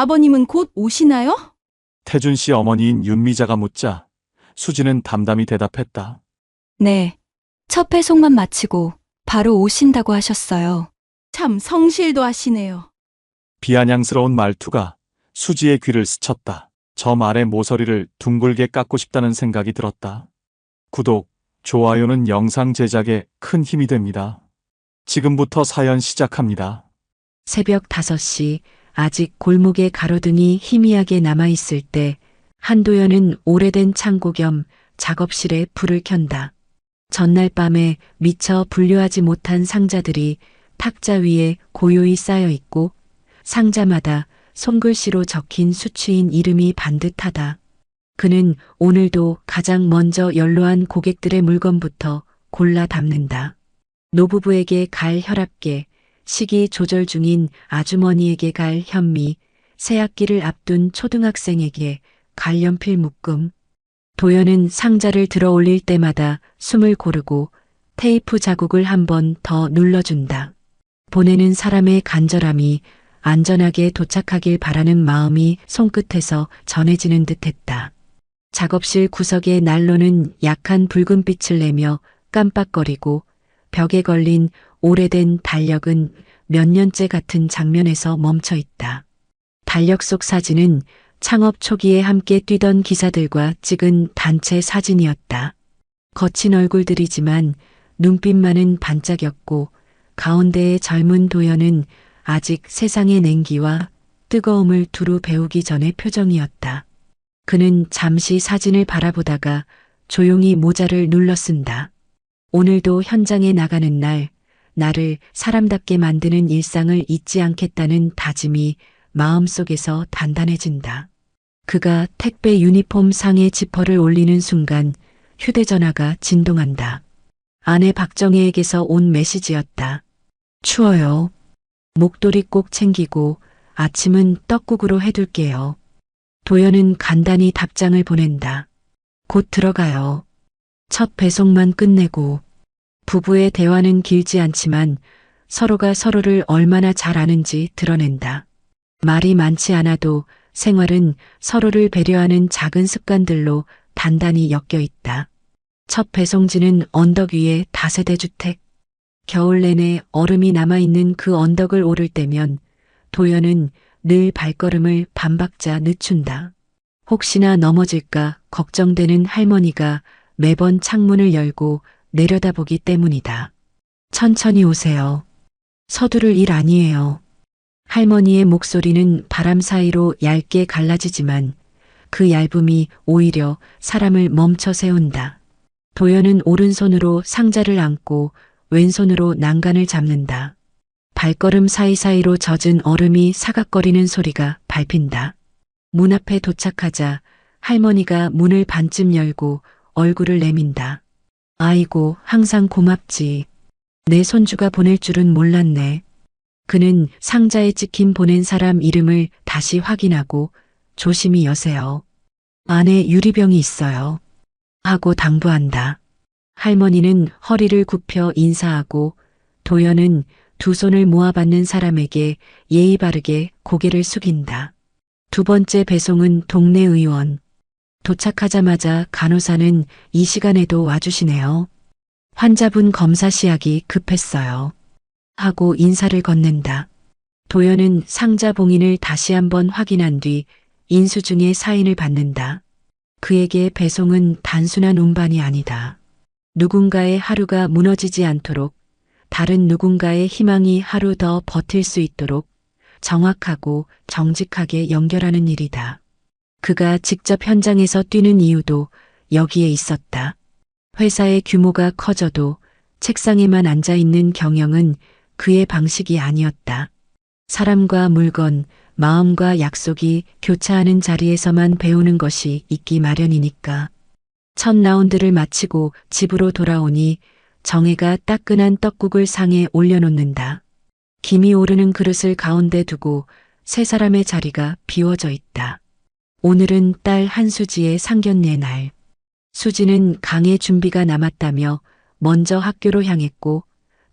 아버님은 곧 오시나요? 태준 씨 어머니인 윤미자가 묻자 수지는 담담히 대답했다. 네. 첫 배송만 마치고 바로 오신다고 하셨어요. 참 성실도 하시네요. 비아냥스러운 말투가 수지의 귀를 스쳤다. 저 말의 모서리를 둥글게 깎고 싶다는 생각이 들었다. 구독, 좋아요는 영상 제작에 큰 힘이 됩니다. 지금부터 사연 시작합니다. 새벽 5시 아직 골목에 가로등이 희미하게 남아있을 때 한도연은 오래된 창고 겸 작업실에 불을 켠다. 전날 밤에 미처 분류하지 못한 상자들이 탁자 위에 고요히 쌓여 있고 상자마다 손글씨로 적힌 수취인 이름이 반듯하다. 그는 오늘도 가장 먼저 연로한 고객들의 물건부터 골라 담는다. 노부부에게 갈 혈압계, 식이 조절 중인 아주머니에게 갈 현미, 새학기를 앞둔 초등학생에게 갈 연필 묶음. 도연은 상자를 들어 올릴 때마다 숨을 고르고 테이프 자국을 한 번 더 눌러준다. 보내는 사람의 간절함이 안전하게 도착하길 바라는 마음이 손끝에서 전해지는 듯했다. 작업실 구석의 난로는 약한 붉은빛을 내며 깜빡거리고 벽에 걸린 오래된 달력은 몇 년째 같은 장면에서 멈춰 있다. 달력 속 사진은 창업 초기에 함께 뛰던 기사들과 찍은 단체 사진이었다. 거친 얼굴들이지만 눈빛만은 반짝였고 가운데의 젊은 도연은 아직 세상의 냉기와 뜨거움을 두루 배우기 전의 표정이었다. 그는 잠시 사진을 바라보다가 조용히 모자를 눌러 쓴다. 오늘도 현장에 나가는 날, 나를 사람답게 만드는 일상을 잊지 않겠다는 다짐이 마음속에서 단단해진다. 그가 택배 유니폼 상에 지퍼를 올리는 순간 휴대전화가 진동한다. 아내 박정혜에게서 온 메시지였다. 추워요. 목도리 꼭 챙기고 아침은 떡국으로 해둘게요. 도연은 간단히 답장을 보낸다. 곧 들어가요. 첫 배송만 끝내고. 부부의 대화는 길지 않지만 서로가 서로를 얼마나 잘 아는지 드러낸다. 말이 많지 않아도 생활은 서로를 배려하는 작은 습관들로 단단히 엮여 있다. 첫 배송지는 언덕 위의 다세대 주택. 겨울 내내 얼음이 남아있는 그 언덕을 오를 때면 도연은 늘 발걸음을 반박자 늦춘다. 혹시나 넘어질까 걱정되는 할머니가 매번 창문을 열고 내려다보기 때문이다. 천천히 오세요. 서두를 일 아니에요. 할머니의 목소리는 바람 사이로 얇게 갈라지지만 그 얇음이 오히려 사람을 멈춰 세운다. 도연은 오른손으로 상자를 안고 왼손으로 난간을 잡는다. 발걸음 사이사이로 젖은 얼음이 사각거리는 소리가 밟힌다. 문 앞에 도착하자 할머니가 문을 반쯤 열고 얼굴을 내민다. 아이고, 항상 고맙지. 내 손주가 보낼 줄은 몰랐네. 그는 상자에 찍힌 보낸 사람 이름을 다시 확인하고 조심히 여세요. 안에 유리병이 있어요. 하고 당부한다. 할머니는 허리를 굽혀 인사하고 도연은 두 손을 모아받는 사람에게 예의 바르게 고개를 숙인다. 두 번째 배송은 동네 의원. 도착하자마자 간호사는 이 시간에도 와주시네요. 환자분 검사 시약이 급했어요. 하고 인사를 건넨다. 도연은 상자 봉인을 다시 한번 확인한 뒤 인수증의 사인을 받는다. 그에게 배송은 단순한 운반이 아니다. 누군가의 하루가 무너지지 않도록, 다른 누군가의 희망이 하루 더 버틸 수 있도록 정확하고 정직하게 연결하는 일이다. 그가 직접 현장에서 뛰는 이유도 여기에 있었다. 회사의 규모가 커져도 책상에만 앉아있는 경영은 그의 방식이 아니었다. 사람과 물건, 마음과 약속이 교차하는 자리에서만 배우는 것이 있기 마련이니까. 첫 라운드를 마치고 집으로 돌아오니 정혜가 따끈한 떡국을 상에 올려놓는다. 김이 오르는 그릇을 가운데 두고 세 사람의 자리가 비워져 있다. 오늘은 딸 한수지의 상견례 날. 수지는 강의 준비가 남았다며 먼저 학교로 향했고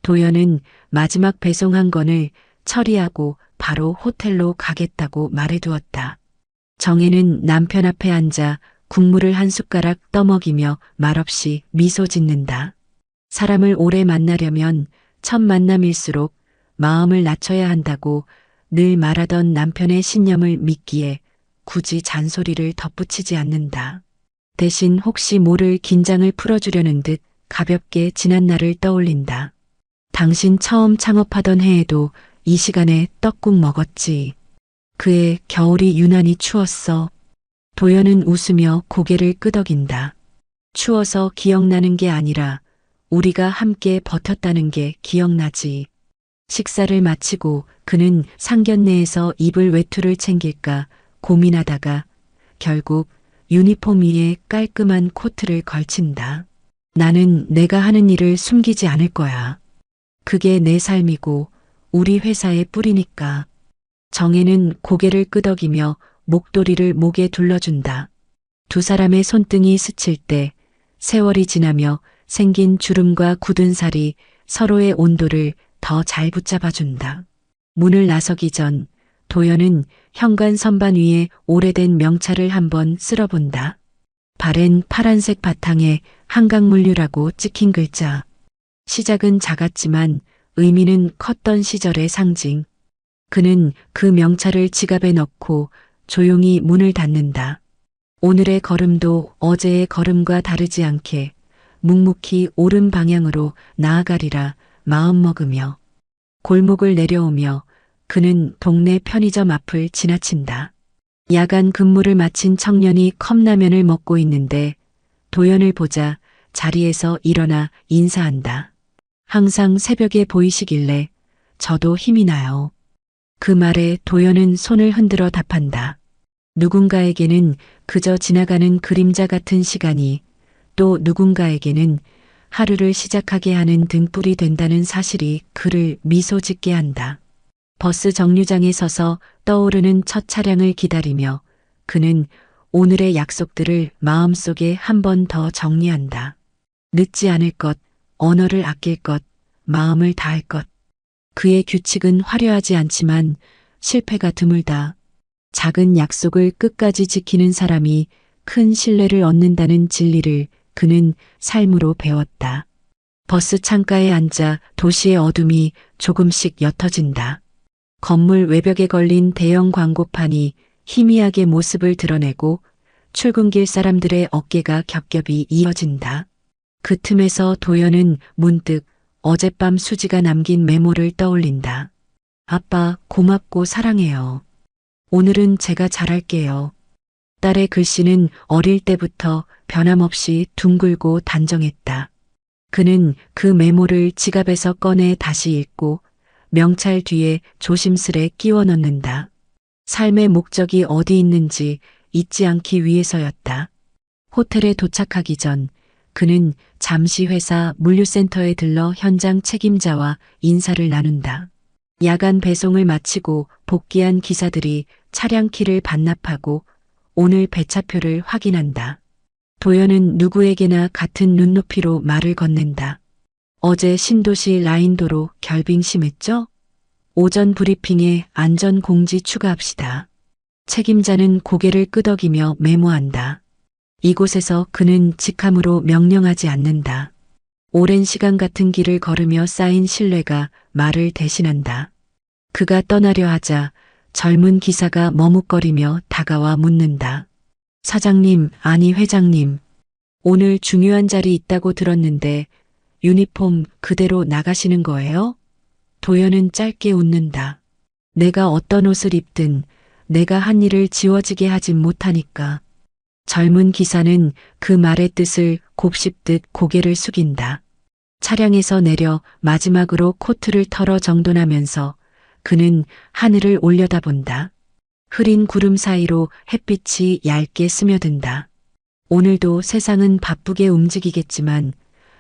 도연은 마지막 배송한 건을 처리하고 바로 호텔로 가겠다고 말해두었다. 정혜는 남편 앞에 앉아 국물을 한 숟가락 떠먹이며 말없이 미소 짓는다. 사람을 오래 만나려면 첫 만남일수록 마음을 낮춰야 한다고 늘 말하던 남편의 신념을 믿기에 굳이 잔소리를 덧붙이지 않는다. 대신 혹시 모를 긴장을 풀어주려는 듯 가볍게 지난 날을 떠올린다. 당신 처음 창업하던 해에도 이 시간에 떡국 먹었지. 그해 겨울이 유난히 추웠어. 도연은 웃으며 고개를 끄덕인다. 추워서 기억나는 게 아니라 우리가 함께 버텼다는 게 기억나지. 식사를 마치고 그는 상견례에서 입을 외투를 챙길까 고민하다가 결국 유니폼 위에 깔끔한 코트를 걸친다. 나는 내가 하는 일을 숨기지 않을 거야. 그게 내 삶이고 우리 회사의 뿌리니까. 정혜는 고개를 끄덕이며 목도리를 목에 둘러준다. 두 사람의 손등이 스칠 때 세월이 지나며 생긴 주름과 굳은 살이 서로의 온도를 더 잘 붙잡아준다. 문을 나서기 전 도연은 현관 선반 위에 오래된 명찰을 한번 쓸어본다. 바랜 파란색 바탕에 한강물류라고 찍힌 글자. 시작은 작았지만 의미는 컸던 시절의 상징. 그는 그 명찰을 지갑에 넣고 조용히 문을 닫는다. 오늘의 걸음도 어제의 걸음과 다르지 않게 묵묵히 옳은 방향으로 나아가리라 마음먹으며 골목을 내려오며 그는 동네 편의점 앞을 지나친다. 야간 근무를 마친 청년이 컵라면을 먹고 있는데 도연을 보자 자리에서 일어나 인사한다. 항상 새벽에 보이시길래 저도 힘이 나요. 그 말에 도연은 손을 흔들어 답한다. 누군가에게는 그저 지나가는 그림자 같은 시간이 또 누군가에게는 하루를 시작하게 하는 등불이 된다는 사실이 그를 미소 짓게 한다. 버스 정류장에 서서 떠오르는 첫 차량을 기다리며 그는 오늘의 약속들을 마음속에 한 번 더 정리한다. 늦지 않을 것, 언어를 아낄 것, 마음을 다할 것. 그의 규칙은 화려하지 않지만 실패가 드물다. 작은 약속을 끝까지 지키는 사람이 큰 신뢰를 얻는다는 진리를 그는 삶으로 배웠다. 버스 창가에 앉아 도시의 어둠이 조금씩 옅어진다. 건물 외벽에 걸린 대형 광고판이 희미하게 모습을 드러내고 출근길 사람들의 어깨가 겹겹이 이어진다. 그 틈에서 도연은 문득 어젯밤 수지가 남긴 메모를 떠올린다. 아빠, 고맙고 사랑해요. 오늘은 제가 잘할게요. 딸의 글씨는 어릴 때부터 변함없이 둥글고 단정했다. 그는 그 메모를 지갑에서 꺼내 다시 읽고 명찰 뒤에 조심스레 끼워 넣는다. 삶의 목적이 어디 있는지 잊지 않기 위해서였다. 호텔에 도착하기 전 그는 잠시 회사 물류센터에 들러 현장 책임자와 인사를 나눈다. 야간 배송을 마치고 복귀한 기사들이 차량 키를 반납하고 오늘 배차표를 확인한다. 도연은 누구에게나 같은 눈높이로 말을 건넨다. 어제 신도시 라인도로 결빙 심했죠? 오전 브리핑에 안전공지 추가합시다. 책임자는 고개를 끄덕이며 메모한다. 이곳에서 그는 직함으로 명령하지 않는다. 오랜 시간 같은 길을 걸으며 쌓인 신뢰가 말을 대신한다. 그가 떠나려 하자 젊은 기사가 머뭇거리며 다가와 묻는다. 사장님, 아니 회장님. 오늘 중요한 자리 있다고 들었는데 유니폼 그대로 나가시는 거예요? 도연은 짧게 웃는다. 내가 어떤 옷을 입든 내가 한 일을 지워지게 하진 못하니까. 젊은 기사는 그 말의 뜻을 곱씹듯 고개를 숙인다. 차량에서 내려 마지막으로 코트를 털어 정돈하면서 그는 하늘을 올려다본다. 흐린 구름 사이로 햇빛이 얇게 스며든다. 오늘도 세상은 바쁘게 움직이겠지만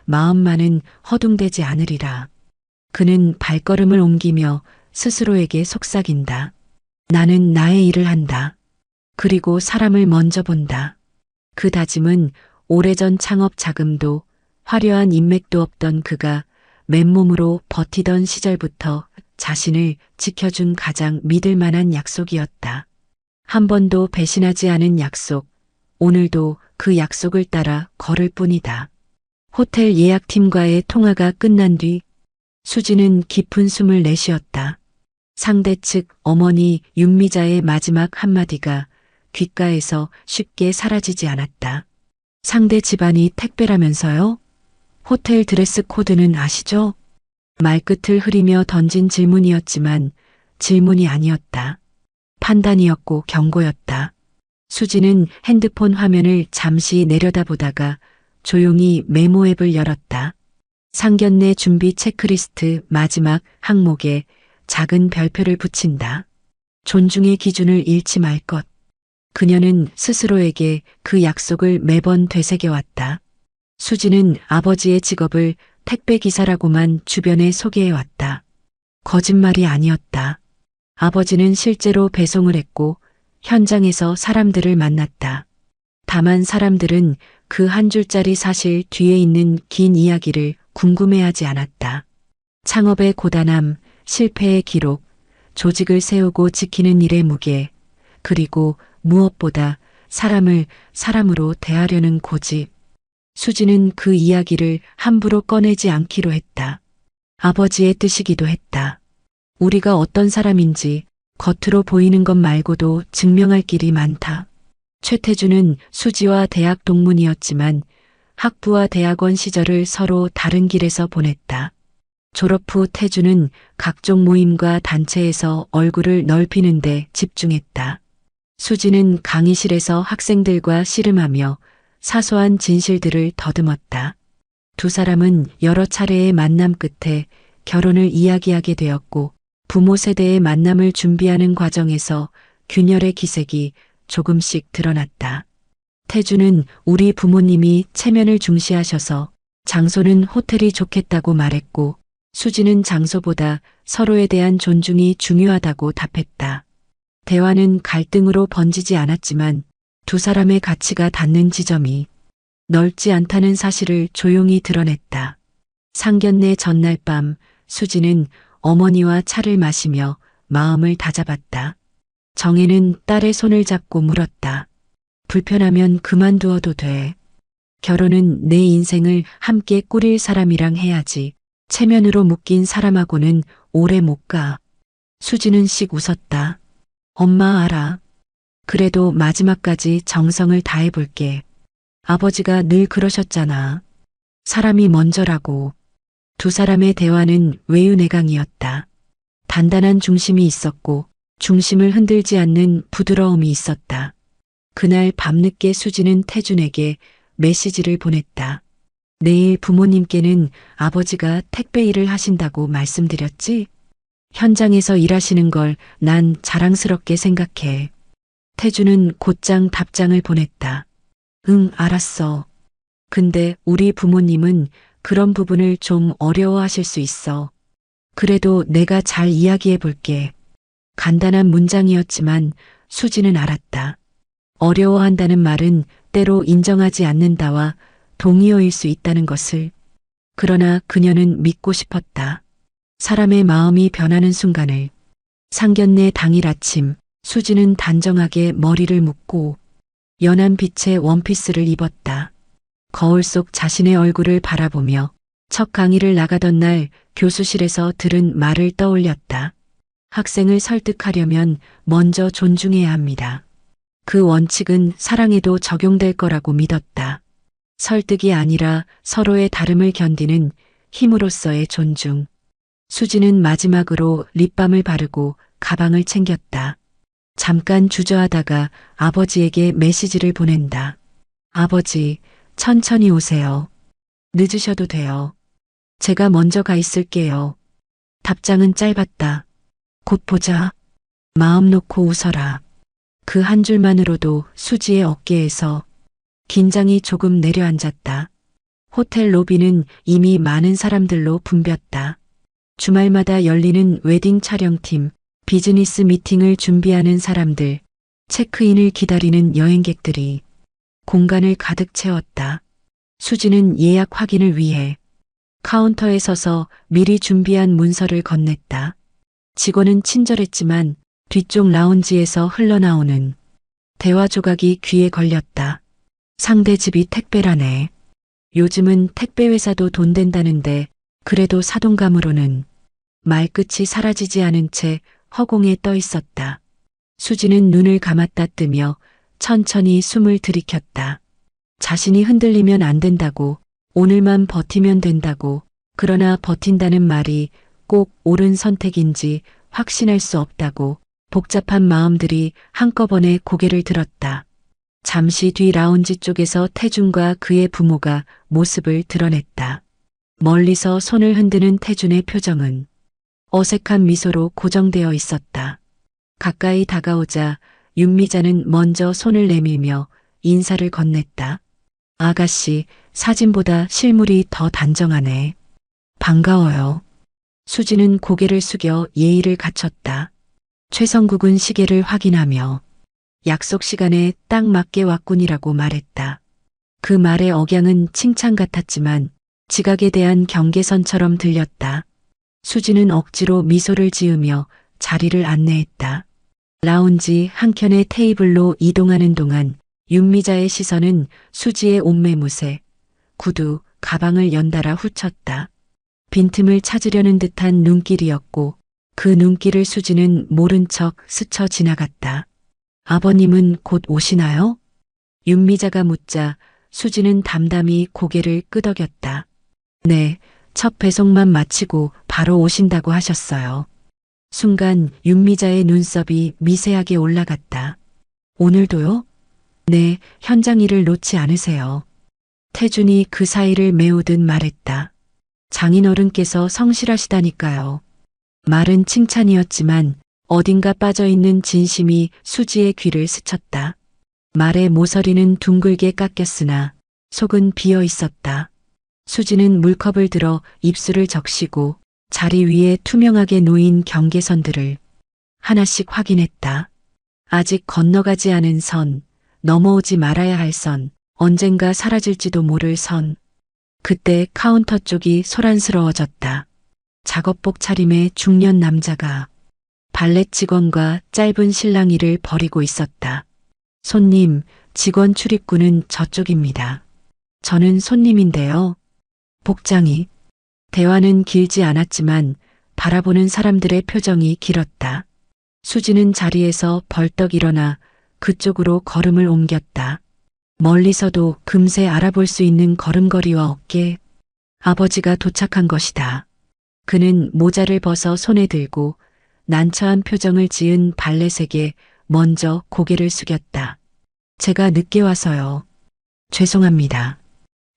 마음만은 허둥대지 않으리라. 그는 발걸음을 옮기며 스스로에게 속삭인다. 나는 나의 일을 한다. 그리고 사람을 먼저 본다. 그 다짐은 오래전 창업 자금도 화려한 인맥도 없던 그가 맨몸으로 버티던 시절부터 자신을 지켜준 가장 믿을 만한 약속이었다. 한 번도 배신하지 않은 약속. 오늘도 그 약속을 따라 걸을 뿐이다. 호텔 예약팀과의 통화가 끝난 뒤 수지는 깊은 숨을 내쉬었다. 상대 측 어머니 윤미자의 마지막 한마디가 귓가에서 쉽게 사라지지 않았다. 상대 집안이 택배라면서요? 호텔 드레스 코드는 아시죠? 말끝을 흐리며 던진 질문이었지만 질문이 아니었다. 판단이었고 경고였다. 수지는 핸드폰 화면을 잠시 내려다보다가 조용히 메모 앱을 열었다. 상견례 준비 체크리스트 마지막 항목에 작은 별표를 붙인다. 존중의 기준을 잃지 말 것. 그녀는 스스로에게 그 약속을 매번 되새겨왔다. 수지는 아버지의 직업을 택배기사라고만 주변에 소개해왔다. 거짓말이 아니었다. 아버지는 실제로 배송을 했고 현장에서 사람들을 만났다. 다만 사람들은 그 한 줄짜리 사실 뒤에 있는 긴 이야기를 궁금해하지 않았다. 창업의 고단함, 실패의 기록, 조직을 세우고 지키는 일의 무게, 그리고 무엇보다 사람을 사람으로 대하려는 고집. 수지는 그 이야기를 함부로 꺼내지 않기로 했다. 아버지의 뜻이기도 했다. 우리가 어떤 사람인지 겉으로 보이는 것 말고도 증명할 길이 많다. 최태주는 수지와 대학 동문이었지만 학부와 대학원 시절을 서로 다른 길에서 보냈다. 졸업 후 태주는 각종 모임과 단체에서 얼굴을 넓히는 데 집중했다. 수지는 강의실에서 학생들과 씨름하며 사소한 진실들을 더듬었다. 두 사람은 여러 차례의 만남 끝에 결혼을 이야기하게 되었고 부모 세대의 만남을 준비하는 과정에서 균열의 기색이 조금씩 드러났다. 태주는 우리 부모님이 체면을 중시하셔서 장소는 호텔이 좋겠다고 말했고 수지는 장소보다 서로에 대한 존중이 중요하다고 답했다. 대화는 갈등으로 번지지 않았지만 두 사람의 가치가 닿는 지점이 넓지 않다는 사실을 조용히 드러냈다. 상견례 전날 밤 수지는 어머니와 차를 마시며 마음을 다잡았다. 정혜는 딸의 손을 잡고 물었다. 불편하면 그만두어도 돼. 결혼은 내 인생을 함께 꾸릴 사람이랑 해야지. 체면으로 묶인 사람하고는 오래 못 가. 수지는 씩 웃었다. 엄마 알아. 그래도 마지막까지 정성을 다해볼게. 아버지가 늘 그러셨잖아. 사람이 먼저라고. 두 사람의 대화는 외유내강이었다. 단단한 중심이 있었고 중심을 흔들지 않는 부드러움이 있었다. 그날 밤늦게 수지는 태준에게 메시지를 보냈다. 내일 부모님께는 아버지가 택배 일을 하신다고 말씀드렸지? 현장에서 일하시는 걸 난 자랑스럽게 생각해. 태주는 곧장 답장을 보냈다. 응, 알았어. 근데 우리 부모님은 그런 부분을 좀 어려워하실 수 있어. 그래도 내가 잘 이야기해 볼게. 간단한 문장이었지만 수지는 알았다. 어려워한다는 말은 때로 인정하지 않는다와 동의어일 수 있다는 것을. 그러나 그녀는 믿고 싶었다. 사람의 마음이 변하는 순간을. 상견례 당일 아침 수지는 단정하게 머리를 묶고 연한 빛의 원피스를 입었다. 거울 속 자신의 얼굴을 바라보며 첫 강의를 나가던 날 교수실에서 들은 말을 떠올렸다. 학생을 설득하려면 먼저 존중해야 합니다. 그 원칙은 사랑에도 적용될 거라고 믿었다. 설득이 아니라 서로의 다름을 견디는 힘으로써의 존중. 수지는 마지막으로 립밤을 바르고 가방을 챙겼다. 잠깐 주저하다가 아버지에게 메시지를 보낸다. 아버지, 천천히 오세요. 늦으셔도 돼요. 제가 먼저 가 있을게요. 답장은 짧았다. 곧 보자. 마음 놓고 웃어라. 그 한 줄만으로도 수지의 어깨에서 긴장이 조금 내려앉았다. 호텔 로비는 이미 많은 사람들로 붐볐다. 주말마다 열리는 웨딩 촬영팀, 비즈니스 미팅을 준비하는 사람들, 체크인을 기다리는 여행객들이 공간을 가득 채웠다. 수지는 예약 확인을 위해 카운터에 서서 미리 준비한 문서를 건넸다. 직원은 친절했지만 뒤쪽 라운지에서 흘러나오는 대화 조각이 귀에 걸렸다. 상대 집이 택배라네. 요즘은 택배 회사도 돈 된다는데 그래도 사돈감으로는 말끝이 사라지지 않은 채 허공에 떠 있었다. 수지는 눈을 감았다 뜨며 천천히 숨을 들이켰다. 자신이 흔들리면 안 된다고, 오늘만 버티면 된다고, 그러나 버틴다는 말이 꼭 옳은 선택인지 확신할 수 없다고 복잡한 마음들이 한꺼번에 고개를 들었다. 잠시 뒤 라운지 쪽에서 태준과 그의 부모가 모습을 드러냈다. 멀리서 손을 흔드는 태준의 표정은 어색한 미소로 고정되어 있었다. 가까이 다가오자 윤미자는 먼저 손을 내밀며 인사를 건넸다. 아가씨, 사진보다 실물이 더 단정하네. 반가워요. 수지는 고개를 숙여 예의를 갖췄다. 최성국은 시계를 확인하며 약속 시간에 딱 맞게 왔군이라고 말했다. 그 말의 억양은 칭찬 같았지만 지각에 대한 경계선처럼 들렸다. 수지는 억지로 미소를 지으며 자리를 안내했다. 라운지 한켠의 테이블로 이동하는 동안 윤미자의 시선은 수지의 옷매무새, 구두, 가방을 연달아 훑쳤다. 빈틈을 찾으려는 듯한 눈길이었고 그 눈길을 수지는 모른 척 스쳐 지나갔다. 아버님은 곧 오시나요? 윤미자가 묻자 수지는 담담히 고개를 끄덕였다. 네, 첫 배송만 마치고 바로 오신다고 하셨어요. 순간 윤미자의 눈썹이 미세하게 올라갔다. 오늘도요? 네, 현장 일을 놓지 않으세요. 태준이 그 사이를 메우듯 말했다. 장인어른께서 성실하시다니까요. 말은 칭찬이었지만 어딘가 빠져있는 진심이 수지의 귀를 스쳤다. 말의 모서리는 둥글게 깎였으나 속은 비어 있었다. 수지는 물컵을 들어 입술을 적시고 자리 위에 투명하게 놓인 경계선들을 하나씩 확인했다. 아직 건너가지 않은 선, 넘어오지 말아야 할 선, 언젠가 사라질지도 모를 선. 그때 카운터 쪽이 소란스러워졌다. 작업복 차림의 중년 남자가 발렛 직원과 짧은 실랑이를 벌이고 있었다. 손님, 직원 출입구는 저쪽입니다. 저는 손님인데요. 복장이. 대화는 길지 않았지만 바라보는 사람들의 표정이 길었다. 수지는 자리에서 벌떡 일어나 그쪽으로 걸음을 옮겼다. 멀리서도 금세 알아볼 수 있는 걸음걸이와 어깨. 아버지가 도착한 것이다. 그는 모자를 벗어 손에 들고 난처한 표정을 지은 발렛에게 먼저 고개를 숙였다. 제가 늦게 와서요. 죄송합니다.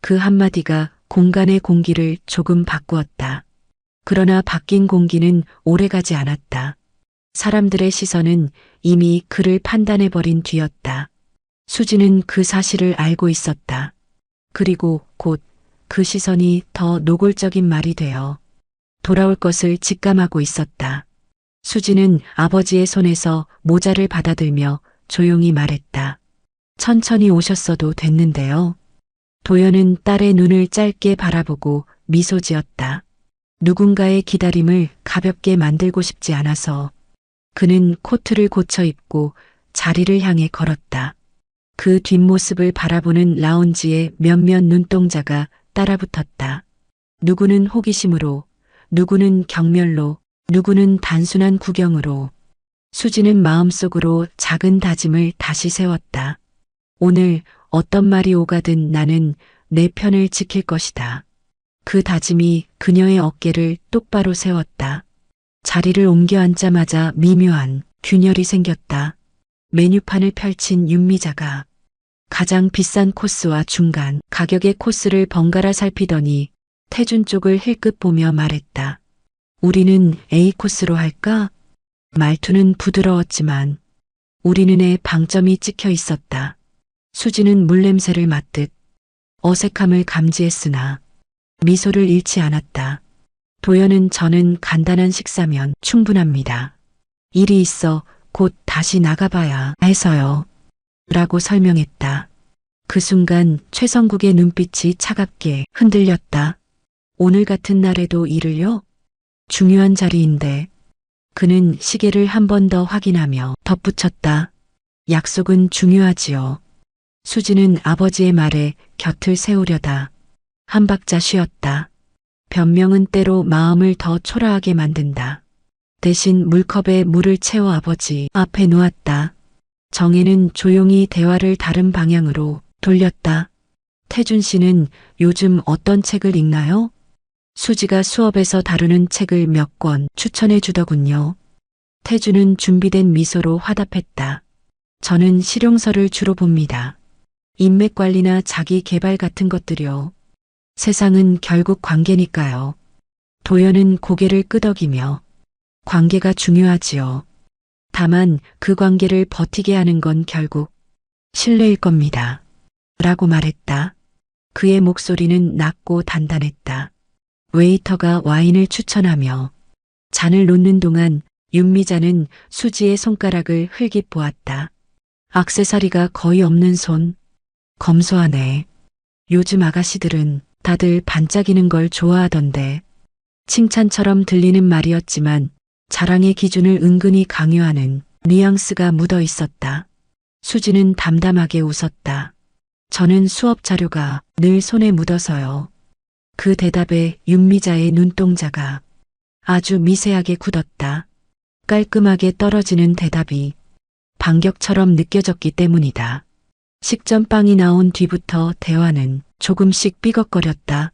그 한마디가 공간의 공기를 조금 바꾸었다. 그러나 바뀐 공기는 오래가지 않았다. 사람들의 시선은 이미 그를 판단해버린 뒤였다. 수지는 그 사실을 알고 있었다. 그리고 곧 그 시선이 더 노골적인 말이 되어 돌아올 것을 직감하고 있었다. 수지는 아버지의 손에서 모자를 받아들며 조용히 말했다. 천천히 오셨어도 됐는데요. 도연은 딸의 눈을 짧게 바라보고 미소 지었다. 누군가의 기다림을 가볍게 만들고 싶지 않아서 그는 코트를 고쳐 입고 자리를 향해 걸었다. 그 뒷모습을 바라보는 라운지의 몇몇 눈동자가 따라붙었다. 누구는 호기심으로, 누구는 경멸로, 누구는 단순한 구경으로. 수지는 마음속으로 작은 다짐을 다시 세웠다. 오늘 어떤 말이 오가든 나는 내 편을 지킬 것이다. 그 다짐이 그녀의 어깨를 똑바로 세웠다. 자리를 옮겨 앉자마자 미묘한 균열이 생겼다. 메뉴판을 펼친 윤미자가 가장 비싼 코스와 중간 가격의 코스를 번갈아 살피더니 태준 쪽을 힐끗 보며 말했다. 우리는 A 코스로 할까? 말투는 부드러웠지만 우리 눈에 방점이 찍혀 있었다. 수지는 물냄새를 맡듯 어색함을 감지했으나 미소를 잃지 않았다. 도연은 저는 간단한 식사면 충분합니다. 일이 있어 곧 다시 나가봐야 해서요. 라고 설명했다. 그 순간 최성국의 눈빛이 차갑게 흔들렸다. 오늘 같은 날에도 일을요? 중요한 자리인데. 그는 시계를 한 번 더 확인하며 덧붙였다. 약속은 중요하지요. 수지는 아버지의 말에 곁을 세우려다 한 박자 쉬었다. 변명은 때로 마음을 더 초라하게 만든다. 대신 물컵에 물을 채워 아버지 앞에 놓았다. 정혜는 조용히 대화를 다른 방향으로 돌렸다. 태준 씨는 요즘 어떤 책을 읽나요? 수지가 수업에서 다루는 책을 몇 권 추천해 주더군요. 태준은 준비된 미소로 화답했다. 저는 실용서를 주로 봅니다. 인맥 관리나 자기 개발 같은 것들이요. 세상은 결국 관계니까요. 도연은 고개를 끄덕이며 관계가 중요하지요. 다만 그 관계를 버티게 하는 건 결국 신뢰일 겁니다. 라고 말했다. 그의 목소리는 낮고 단단했다. 웨이터가 와인을 추천하며 잔을 놓는 동안 윤미자는 수지의 손가락을 흘깃 보았다. 액세서리가 거의 없는 손. 검소하네. 요즘 아가씨들은 다들 반짝이는 걸 좋아하던데. 칭찬처럼 들리는 말이었지만 자랑의 기준을 은근히 강요하는 뉘앙스가 묻어 있었다. 수지는 담담하게 웃었다. 저는 수업 자료가 늘 손에 묻어서요. 그 대답에 윤미자의 눈동자가 아주 미세하게 굳었다. 깔끔하게 떨어지는 대답이 반격처럼 느껴졌기 때문이다. 식전빵이 나온 뒤부터 대화는 조금씩 삐걱거렸다.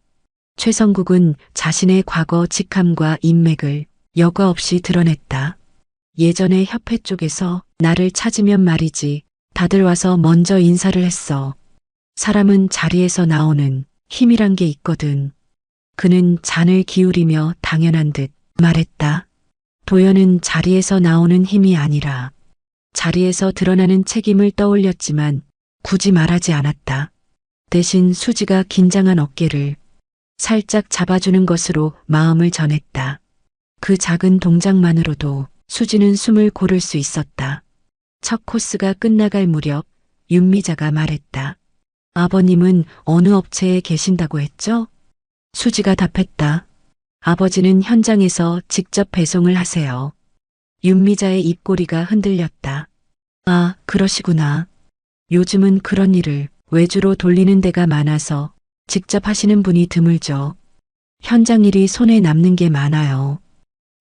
최성국은 자신의 과거 직함과 인맥을 여과 없이 드러냈다. 예전에 협회 쪽에서 나를 찾으면 말이지 다들 와서 먼저 인사를 했어. 사람은 자리에서 나오는 힘이란 게 있거든. 그는 잔을 기울이며 당연한 듯 말했다. 도연은 자리에서 나오는 힘이 아니라 자리에서 드러나는 책임을 떠올렸지만 굳이 말하지 않았다. 대신 수지가 긴장한 어깨를 살짝 잡아주는 것으로 마음을 전했다. 그 작은 동작만으로도 수지는 숨을 고를 수 있었다. 첫 코스가 끝나갈 무렵 윤미자가 말했다. 아버님은 어느 업체에 계신다고 했죠? 수지가 답했다. 아버지는 현장에서 직접 배송을 하세요. 윤미자의 입꼬리가 흔들렸다. 아, 그러시구나. 요즘은 그런 일을 외주로 돌리는 데가 많아서 직접 하시는 분이 드물죠. 현장 일이 손에 남는 게 많아요.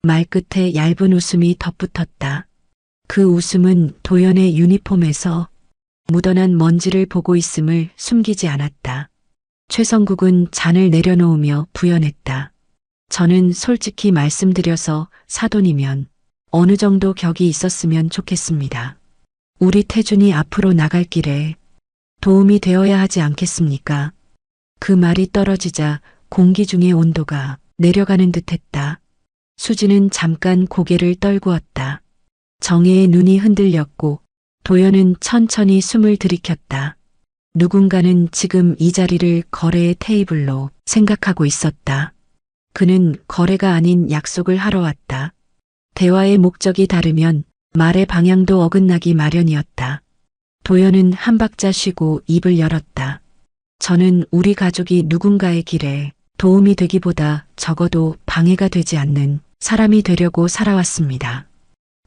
말끝에 얇은 웃음이 덧붙었다. 그 웃음은 도연의 유니폼에서 묻어난 먼지를 보고 있음을 숨기지 않았다. 최성국은 잔을 내려놓으며 부연했다. 저는 솔직히 말씀드려서 사돈이면 어느 정도 격이 있었으면 좋겠습니다. 우리 태준이 앞으로 나갈 길에 도움이 되어야 하지 않겠습니까? 그 말이 떨어지자 공기 중의 온도가 내려가는 듯했다. 수지는 잠깐 고개를 떨구었다. 정혜의 눈이 흔들렸고 도연은 천천히 숨을 들이켰다. 누군가는 지금 이 자리를 거래의 테이블로 생각하고 있었다. 그는 거래가 아닌 약속을 하러 왔다. 대화의 목적이 다르면 말의 방향도 어긋나기 마련이었다. 도연은 한 박자 쉬고 입을 열었다. 저는 우리 가족이 누군가의 길에 도움이 되기보다 적어도 방해가 되지 않는 사람이 되려고 살아왔습니다.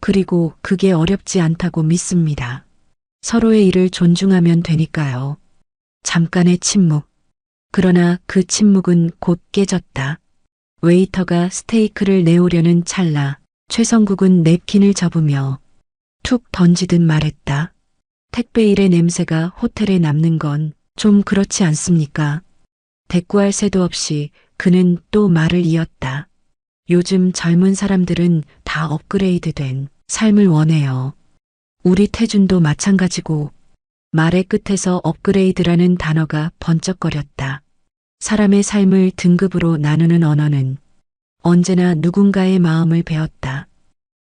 그리고 그게 어렵지 않다고 믿습니다. 서로의 일을 존중하면 되니까요. 잠깐의 침묵. 그러나 그 침묵은 곧 깨졌다. 웨이터가 스테이크를 내오려는 찰나 최성국은 냅킨을 접으며 툭 던지듯 말했다. 택배일의 냄새가 호텔에 남는 건 좀 그렇지 않습니까? 대꾸할 새도 없이 그는 또 말을 이었다. 요즘 젊은 사람들은 다 업그레이드된 삶을 원해요. 우리 태준도 마찬가지고. 말의 끝에서 업그레이드라는 단어가 번쩍거렸다. 사람의 삶을 등급으로 나누는 언어는 언제나 누군가의 마음을 베었다.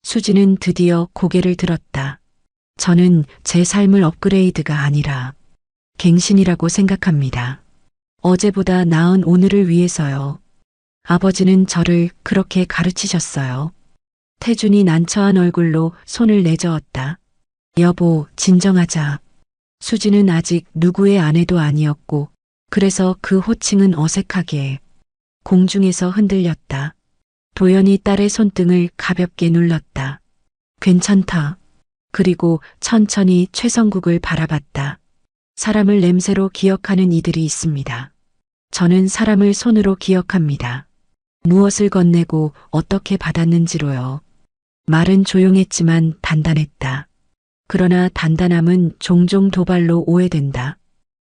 수지는 드디어 고개를 들었다. 저는 제 삶을 업그레이드가 아니라 갱신이라고 생각합니다. 어제보다 나은 오늘을 위해서요. 아버지는 저를 그렇게 가르치셨어요. 태준이 난처한 얼굴로 손을 내저었다. 여보, 진정하자. 수지는 아직 누구의 아내도 아니었고 그래서 그 호칭은 어색하게 공중에서 흔들렸다. 도연이 딸의 손등을 가볍게 눌렀다. 괜찮다. 그리고 천천히 최성국을 바라봤다. 사람을 냄새로 기억하는 이들이 있습니다. 저는 사람을 손으로 기억합니다. 무엇을 건네고 어떻게 받았는지로요. 말은 조용했지만 단단했다. 그러나 단단함은 종종 도발로 오해된다.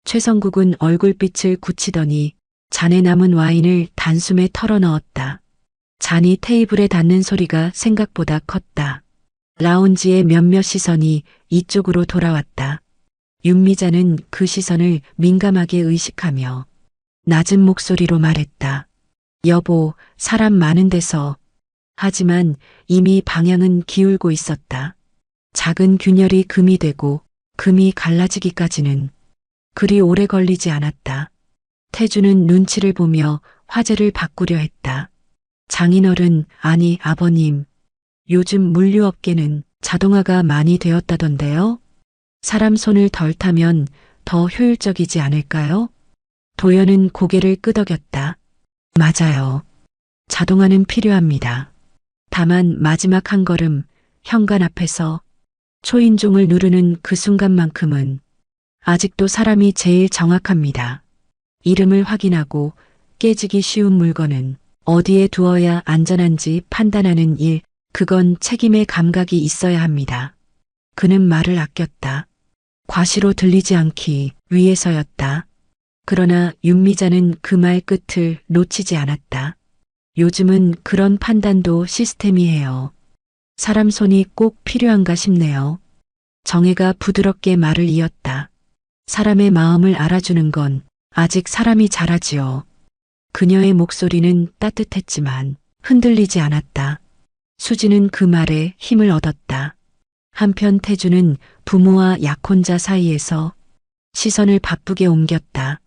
최성국은 얼굴빛을 굳히더니 잔에 남은 와인을 단숨에 털어넣었다. 잔이 테이블에 닿는 소리가 생각보다 컸다. 라운지의 몇몇 시선이 이쪽으로 돌아왔다. 윤미자는 그 시선을 민감하게 의식하며 낮은 목소리로 말했다. 여보, 사람 많은 데서. 하지만 이미 방향은 기울고 있었다. 작은 균열이 금이 되고 금이 갈라지기까지는 그리 오래 걸리지 않았다. 태주는 눈치를 보며 화제를 바꾸려 했다. 장인어른, 아니 아버님. 요즘 물류업계는 자동화가 많이 되었다던데요? 사람 손을 덜 타면 더 효율적이지 않을까요? 도연은 고개를 끄덕였다. 맞아요. 자동화는 필요합니다. 다만 마지막 한 걸음, 현관 앞에서 초인종을 누르는 그 순간만큼은 아직도 사람이 제일 정확합니다. 이름을 확인하고 깨지기 쉬운 물건은 어디에 두어야 안전한지 판단하는 일, 그건 책임의 감각이 있어야 합니다. 그는 말을 아꼈다. 과시로 들리지 않기 위해서였다. 그러나 윤미자는 그 말 끝을 놓치지 않았다. 요즘은 그런 판단도 시스템이 해요. 사람 손이 꼭 필요한가 싶네요. 정혜가 부드럽게 말을 이었다. 사람의 마음을 알아주는 건 아직 사람이 잘하지요. 그녀의 목소리는 따뜻했지만 흔들리지 않았다. 수지는 그 말에 힘을 얻었다. 한편 태주는 부모와 약혼자 사이에서 시선을 바쁘게 옮겼다.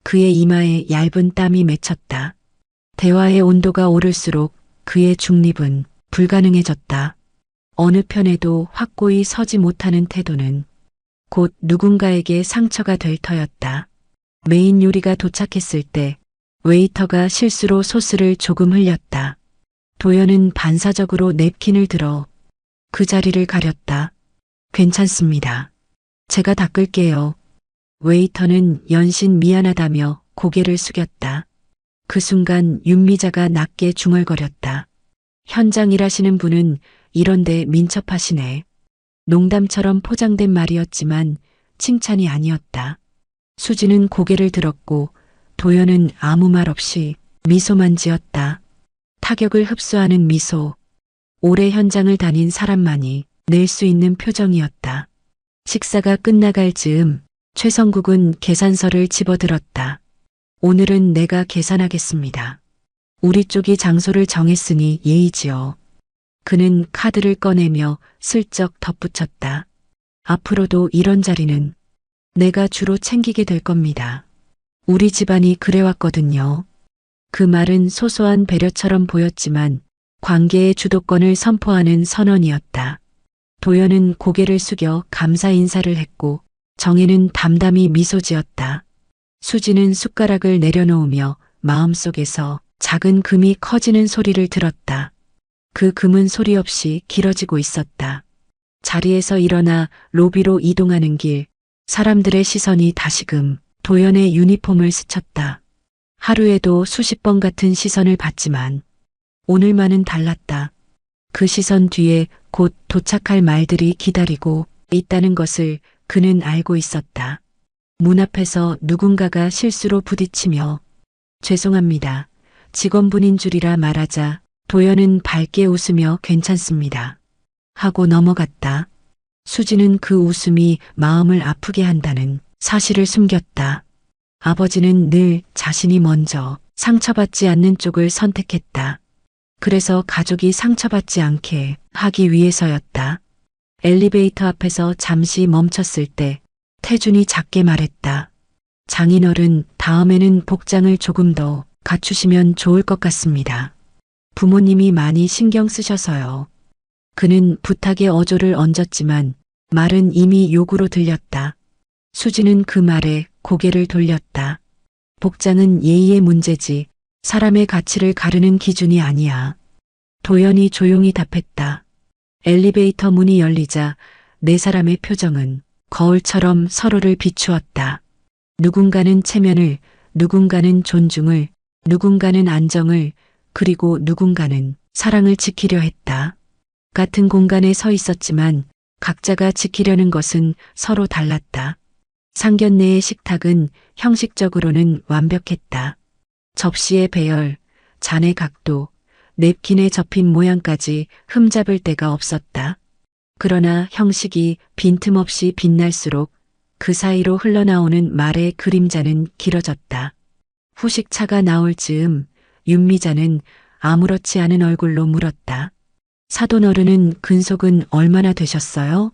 그의 이마에 얇은 땀이 맺혔다. 대화의 온도가 오를수록 그의 중립은 불가능해졌다. 어느 편에도 확고히 서지 못하는 태도는 곧 누군가에게 상처가 될 터였다. 메인 요리가 도착했을 때 웨이터가 실수로 소스를 조금 흘렸다. 도연은 반사적으로 냅킨을 들어 그 자리를 가렸다. 괜찮습니다. 제가 닦을게요. 웨이터는 연신 미안하다며 고개를 숙였다. 그 순간 윤미자가 낮게 중얼거렸다. 현장 일하시는 분은 이런데 민첩하시네. 농담처럼 포장된 말이었지만 칭찬이 아니었다. 수지는 고개를 들었고 도연은 아무 말 없이 미소만 지었다. 타격을 흡수하는 미소. 오래 현장을 다닌 사람만이 낼 수 있는 표정이었다. 식사가 끝나갈 즈음 최성국은 계산서를 집어들었다. 오늘은 내가 계산하겠습니다. 우리 쪽이 장소를 정했으니 예의지요. 그는 카드를 꺼내며 슬쩍 덧붙였다. 앞으로도 이런 자리는 내가 주로 챙기게 될 겁니다. 우리 집안이 그래왔거든요. 그 말은 소소한 배려처럼 보였지만 관계의 주도권을 선포하는 선언이었다. 도연은 고개를 숙여 감사 인사를 했고 정혜는 담담히 미소 지었다. 수지는 숟가락을 내려놓으며 마음속에서 작은 금이 커지는 소리를 들었다. 그 금은 소리 없이 길어지고 있었다. 자리에서 일어나 로비로 이동하는 길, 사람들의 시선이 다시금 도연의 유니폼을 스쳤다. 하루에도 수십 번 같은 시선을 받지만 오늘만은 달랐다. 그 시선 뒤에 곧 도착할 말들이 기다리고 있다는 것을 그는 알고 있었다. 문 앞에서 누군가가 실수로 부딪히며 죄송합니다. 직원분인 줄이라 말하자 도연은 밝게 웃으며 괜찮습니다. 하고 넘어갔다. 수지는 그 웃음이 마음을 아프게 한다는 사실을 숨겼다. 아버지는 늘 자신이 먼저 상처받지 않는 쪽을 선택했다. 그래서 가족이 상처받지 않게 하기 위해서였다. 엘리베이터 앞에서 잠시 멈췄을 때 태준이 작게 말했다. 장인어른, 다음에는 복장을 조금 더 갖추시면 좋을 것 같습니다. 부모님이 많이 신경 쓰셔서요. 그는 부탁에 어조를 얹었지만 말은 이미 요구로 들렸다. 수지는 그 말에 고개를 돌렸다. 복장은 예의의 문제지 사람의 가치를 가르는 기준이 아니야. 도연이 조용히 답했다. 엘리베이터 문이 열리자 네 사람의 표정은 거울처럼 서로를 비추었다. 누군가는 체면을, 누군가는 존중을, 누군가는 안정을, 그리고 누군가는 사랑을 지키려 했다. 같은 공간에 서 있었지만 각자가 지키려는 것은 서로 달랐다. 상견례의 식탁은 형식적으로는 완벽했다. 접시의 배열, 잔의 각도, 냅킨에 접힌 모양까지 흠잡을 데가 없었다. 그러나 형식이 빈틈없이 빛날수록 그 사이로 흘러나오는 말의 그림자는 길어졌다. 후식차가 나올 즈음 윤미자는 아무렇지 않은 얼굴로 물었다. 사돈어른은 근속은 얼마나 되셨어요?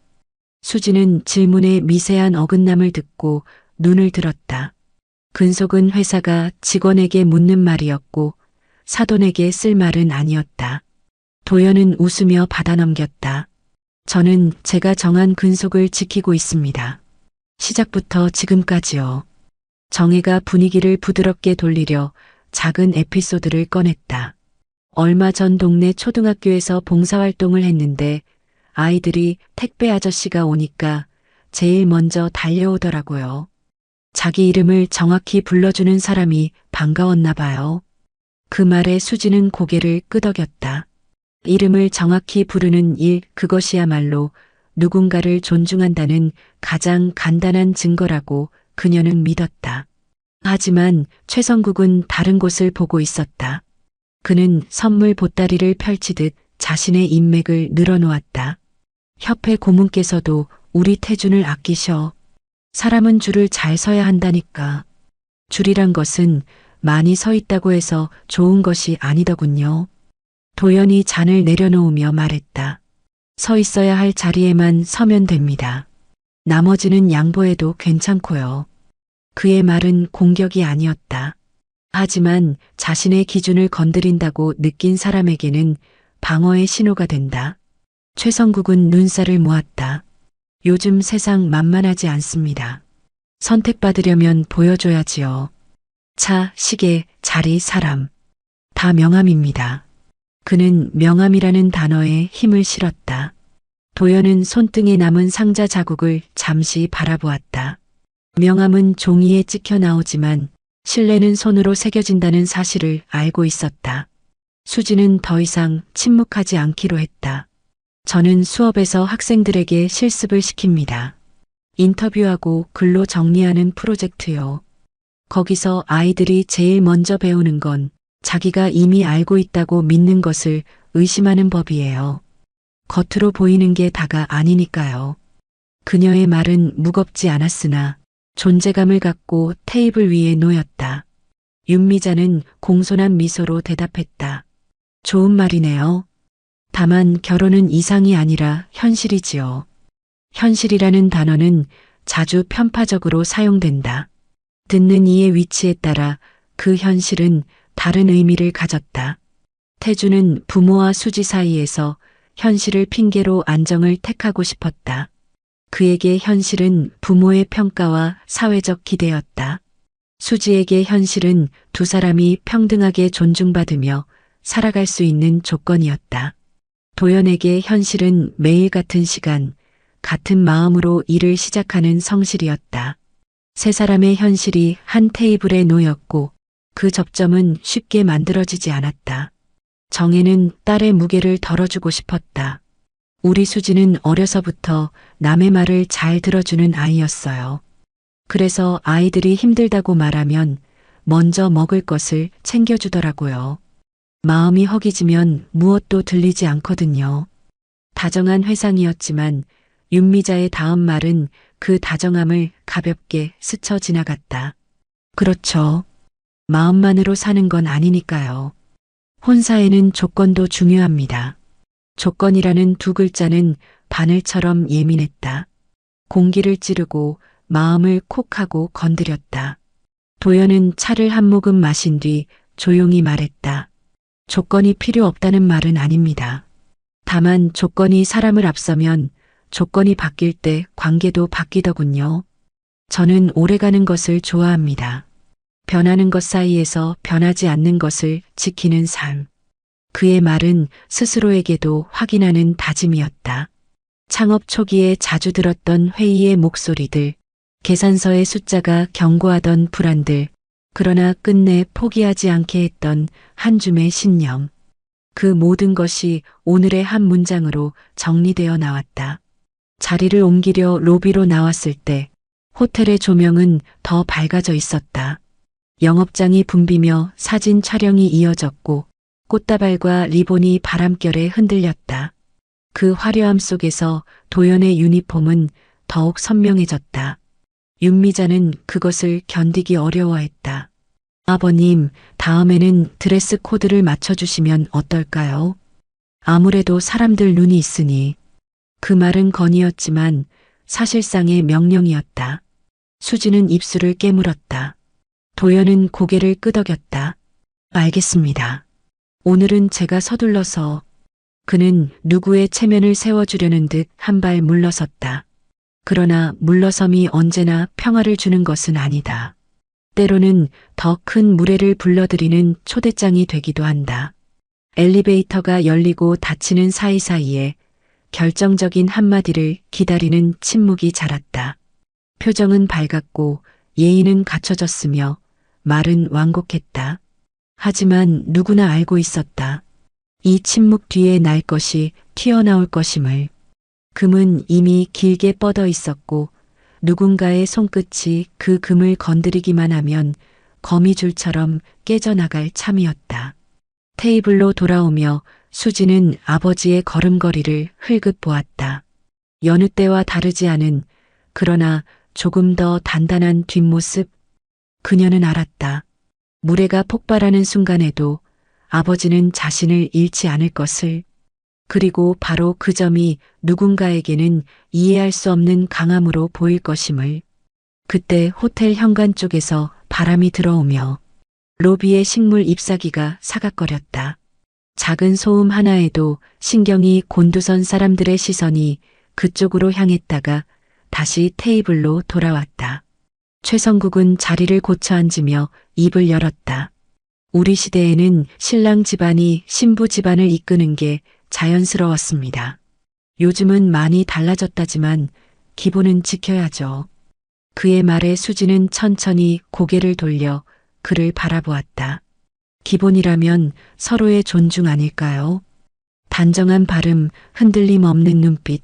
수지는 질문의 미세한 어긋남을 듣고 눈을 들었다. 근속은 회사가 직원에게 묻는 말이었고 사돈에게 쓸 말은 아니었다. 도연은 웃으며 받아넘겼다. 저는 제가 정한 근속을 지키고 있습니다. 시작부터 지금까지요. 정혜가 분위기를 부드럽게 돌리려 작은 에피소드를 꺼냈다. 얼마 전 동네 초등학교에서 봉사활동을 했는데 아이들이 택배 아저씨가 오니까 제일 먼저 달려오더라고요. 자기 이름을 정확히 불러주는 사람이 반가웠나 봐요. 그 말에 수지는 고개를 끄덕였다. 이름을 정확히 부르는 일, 그것이야말로 누군가를 존중한다는 가장 간단한 증거라고 그녀는 믿었다. 하지만 최성국은 다른 곳을 보고 있었다. 그는 선물 보따리를 펼치듯 자신의 인맥을 늘어놓았다. 협회 고문께서도 우리 태준을 아끼셔. 사람은 줄을 잘 서야 한다니까. 줄이란 것은 많이 서 있다고 해서 좋은 것이 아니더군요. 도연이 잔을 내려놓으며 말했다. 서 있어야 할 자리에만 서면 됩니다. 나머지는 양보해도 괜찮고요. 그의 말은 공격이 아니었다. 하지만 자신의 기준을 건드린다고 느낀 사람에게는 방어의 신호가 된다. 최성국은 눈살을 모았다. 요즘 세상 만만하지 않습니다. 선택받으려면 보여줘야지요. 차, 시계, 자리, 사람. 다 명함입니다. 그는 명함이라는 단어에 힘을 실었다. 도연은 손등에 남은 상자 자국을 잠시 바라보았다. 명함은 종이에 찍혀 나오지만 신뢰는 손으로 새겨진다는 사실을 알고 있었다. 수지는 더 이상 침묵하지 않기로 했다. 저는 수업에서 학생들에게 실습을 시킵니다. 인터뷰하고 글로 정리하는 프로젝트요. 거기서 아이들이 제일 먼저 배우는 건 자기가 이미 알고 있다고 믿는 것을 의심하는 법이에요. 겉으로 보이는 게 다가 아니니까요. 그녀의 말은 무겁지 않았으나 존재감을 갖고 테이블 위에 놓였다. 윤미자는 공손한 미소로 대답했다. 좋은 말이네요. 다만 결혼은 이상이 아니라 현실이지요. 현실이라는 단어는 자주 편파적으로 사용된다. 듣는 이의 위치에 따라 그 현실은 다른 의미를 가졌다. 태주는 부모와 수지 사이에서 현실을 핑계로 안정을 택하고 싶었다. 그에게 현실은 부모의 평가와 사회적 기대였다. 수지에게 현실은 두 사람이 평등하게 존중받으며 살아갈 수 있는 조건이었다. 도연에게 현실은 매일 같은 시간, 같은 마음으로 일을 시작하는 성실이었다. 세 사람의 현실이 한 테이블에 놓였고 그 접점은 쉽게 만들어지지 않았다. 정혜는 딸의 무게를 덜어주고 싶었다. 우리 수지는 어려서부터 남의 말을 잘 들어주는 아이였어요. 그래서 아이들이 힘들다고 말하면 먼저 먹을 것을 챙겨주더라고요. 마음이 허기지면 무엇도 들리지 않거든요. 다정한 회상이었지만 윤미자의 다음 말은 그 다정함을 가볍게 스쳐 지나갔다. 그렇죠. 마음만으로 사는 건 아니니까요. 혼사에는 조건도 중요합니다. 조건이라는 두 글자는 바늘처럼 예민했다. 공기를 찌르고 마음을 콕 하고 건드렸다. 도연은 차를 한 모금 마신 뒤 조용히 말했다. 조건이 필요 없다는 말은 아닙니다. 다만 조건이 사람을 앞서면 조건이 바뀔 때 관계도 바뀌더군요. 저는 오래가는 것을 좋아합니다. 변하는 것 사이에서 변하지 않는 것을 지키는 삶. 그의 말은 스스로에게도 확인하는 다짐이었다. 창업 초기에 자주 들었던 회의의 목소리들, 계산서의 숫자가 경고하던 불안들, 그러나 끝내 포기하지 않게 했던 한 줌의 신념. 그 모든 것이 오늘의 한 문장으로 정리되어 나왔다. 자리를 옮기려 로비로 나왔을 때 호텔의 조명은 더 밝아져 있었다. 영업장이 붐비며 사진 촬영이 이어졌고 꽃다발과 리본이 바람결에 흔들렸다. 그 화려함 속에서 도연의 유니폼은 더욱 선명해졌다. 윤미자는 그것을 견디기 어려워했다. 아버님, 다음에는 드레스 코드를 맞춰주시면 어떨까요? 아무래도 사람들 눈이 있으니. 그 말은 건의였지만 사실상의 명령이었다. 수지는 입술을 깨물었다. 도연은 고개를 끄덕였다. 알겠습니다. 오늘은 제가 서둘러서. 그는 누구의 체면을 세워주려는 듯 한 발 물러섰다. 그러나 물러섬이 언제나 평화를 주는 것은 아니다. 때로는 더 큰 무례를 불러들이는 초대장이 되기도 한다. 엘리베이터가 열리고 닫히는 사이사이에 결정적인 한마디를 기다리는 침묵이 자랐다. 표정은 밝았고 예의는 갖춰졌으며 말은 완곡했다. 하지만 누구나 알고 있었다. 이 침묵 뒤에 날 것이 튀어나올 것임을. 금은 이미 길게 뻗어 있었고 누군가의 손끝이 그 금을 건드리기만 하면 거미줄처럼 깨져나갈 참이었다. 테이블로 돌아오며 수지는 아버지의 걸음걸이를 흘끗 보았다. 여느 때와 다르지 않은 그러나 조금 더 단단한 뒷모습. 그녀는 알았다. 무례가 폭발하는 순간에도 아버지는 자신을 잃지 않을 것을. 그리고 바로 그 점이 누군가에게는 이해할 수 없는 강함으로 보일 것임을. 그때 호텔 현관 쪽에서 바람이 들어오며 로비의 식물 잎사귀가 사각거렸다. 작은 소음 하나에도 신경이 곤두선 사람들의 시선이 그쪽으로 향했다가 다시 테이블로 돌아왔다. 최성국은 자리를 고쳐 앉으며 입을 열었다. 우리 시대에는 신랑 집안이 신부 집안을 이끄는 게 자연스러웠습니다. 요즘은 많이 달라졌다지만 기본은 지켜야죠. 그의 말에 수지는 천천히 고개를 돌려 그를 바라보았다. 기본이라면 서로의 존중 아닐까요? 단정한 발음, 흔들림 없는 눈빛.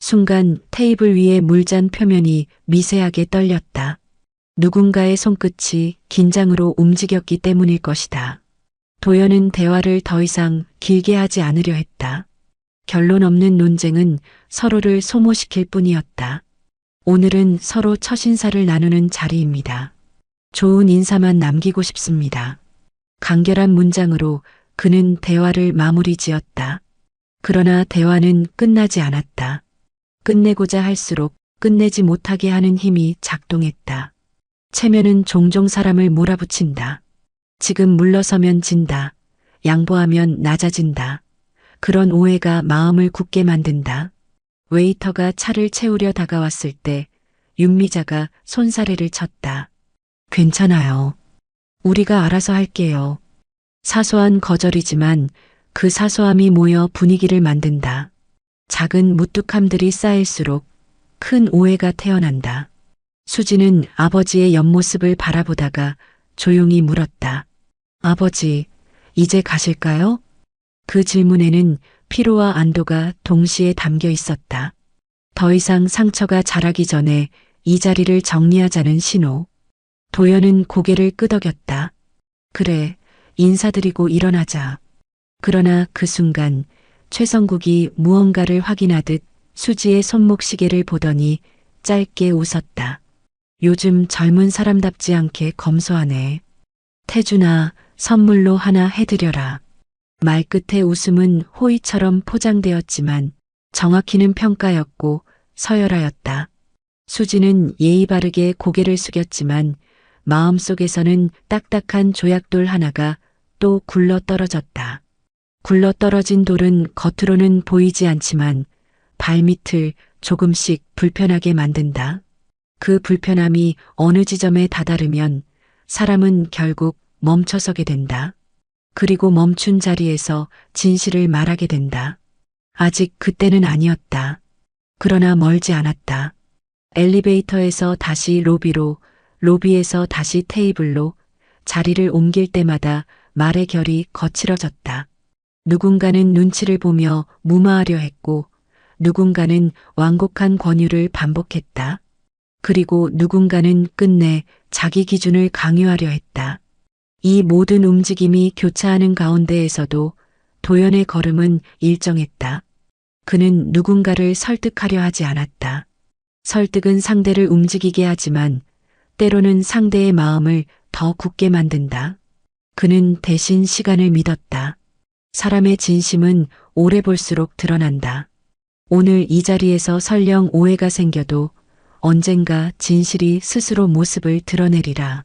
순간 테이블 위의 물잔 표면이 미세하게 떨렸다. 누군가의 손끝이 긴장으로 움직였기 때문일 것이다. 도연은 대화를 더 이상 길게 하지 않으려 했다. 결론 없는 논쟁은 서로를 소모시킬 뿐이었다. 오늘은 서로 첫 인사를 나누는 자리입니다. 좋은 인사만 남기고 싶습니다. 간결한 문장으로 그는 대화를 마무리 지었다. 그러나 대화는 끝나지 않았다. 끝내고자 할수록 끝내지 못하게 하는 힘이 작동했다. 체면은 종종 사람을 몰아붙인다. 지금 물러서면 진다. 양보하면 낮아진다. 그런 오해가 마음을 굳게 만든다. 웨이터가 차를 채우려 다가왔을 때 윤미자가 손사래를 쳤다. 괜찮아요. 우리가 알아서 할게요. 사소한 거절이지만 그 사소함이 모여 분위기를 만든다. 작은 무뚝함들이 쌓일수록 큰 오해가 태어난다. 수지는 아버지의 옆모습을 바라보다가 조용히 물었다. 아버지, 이제 가실까요? 그 질문에는 피로와 안도가 동시에 담겨 있었다. 더 이상 상처가 자라기 전에 이 자리를 정리하자는 신호. 도연은 고개를 끄덕였다. 그래, 인사드리고 일어나자. 그러나 그 순간 최성국이 무언가를 확인하듯 수지의 손목시계를 보더니 짧게 웃었다. 요즘 젊은 사람답지 않게 검소하네. 태준아, 선물로 하나 해드려라. 말끝의 웃음은 호의처럼 포장되었지만 정확히는 평가였고 서열하였다. 수지는 예의 바르게 고개를 숙였지만 마음속에서는 딱딱한 조약돌 하나가 또 굴러 떨어졌다. 굴러 떨어진 돌은 겉으로는 보이지 않지만 발밑을 조금씩 불편하게 만든다. 그 불편함이 어느 지점에 다다르면 사람은 결국 멈춰서게 된다. 그리고 멈춘 자리에서 진실을 말하게 된다. 아직 그때는 아니었다. 그러나 멀지 않았다. 엘리베이터에서 다시 로비로, 로비에서 다시 테이블로 자리를 옮길 때마다 말의 결이 거칠어졌다. 누군가는 눈치를 보며 무마하려 했고, 누군가는 완곡한 권유를 반복했다. 그리고 누군가는 끝내 자기 기준을 강요하려 했다. 이 모든 움직임이 교차하는 가운데에서도 도연의 걸음은 일정했다. 그는 누군가를 설득하려 하지 않았다. 설득은 상대를 움직이게 하지만 때로는 상대의 마음을 더 굳게 만든다. 그는 대신 시간을 믿었다. 사람의 진심은 오래 볼수록 드러난다. 오늘 이 자리에서 설령 오해가 생겨도 언젠가 진실이 스스로 모습을 드러내리라.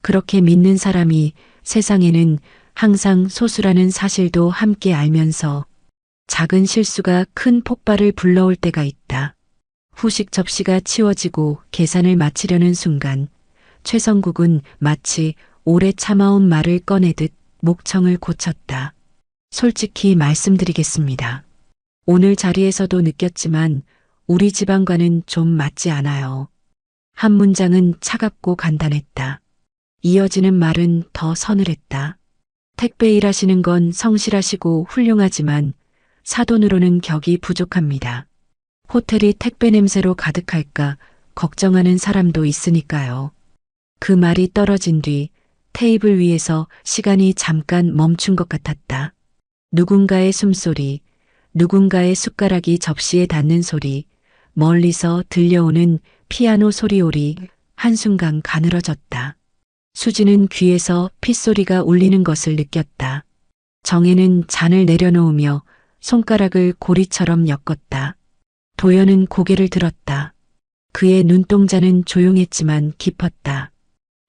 그렇게 믿는 사람이 세상에는 항상 소수라는 사실도 함께 알면서 작은 실수가 큰 폭발을 불러올 때가 있다. 후식 접시가 치워지고 계산을 마치려는 순간 최성국은 마치 오래 참아온 말을 꺼내듯 목청을 고쳤다. 솔직히 말씀드리겠습니다. 오늘 자리에서도 느꼈지만 우리 집안과는 좀 맞지 않아요. 한 문장은 차갑고 간단했다. 이어지는 말은 더 서늘했다. 택배 일하시는 건 성실하시고 훌륭하지만 사돈으로는 격이 부족합니다. 호텔이 택배 냄새로 가득할까 걱정하는 사람도 있으니까요. 그 말이 떨어진 뒤 테이블 위에서 시간이 잠깐 멈춘 것 같았다. 누군가의 숨소리, 누군가의 숟가락이 접시에 닿는 소리, 멀리서 들려오는 피아노 소리오리 한순간 가늘어졌다. 수지는 귀에서 핏소리가 울리는 것을 느꼈다. 정혜는 잔을 내려놓으며 손가락을 고리처럼 엮었다. 도연은 고개를 들었다. 그의 눈동자는 조용했지만 깊었다.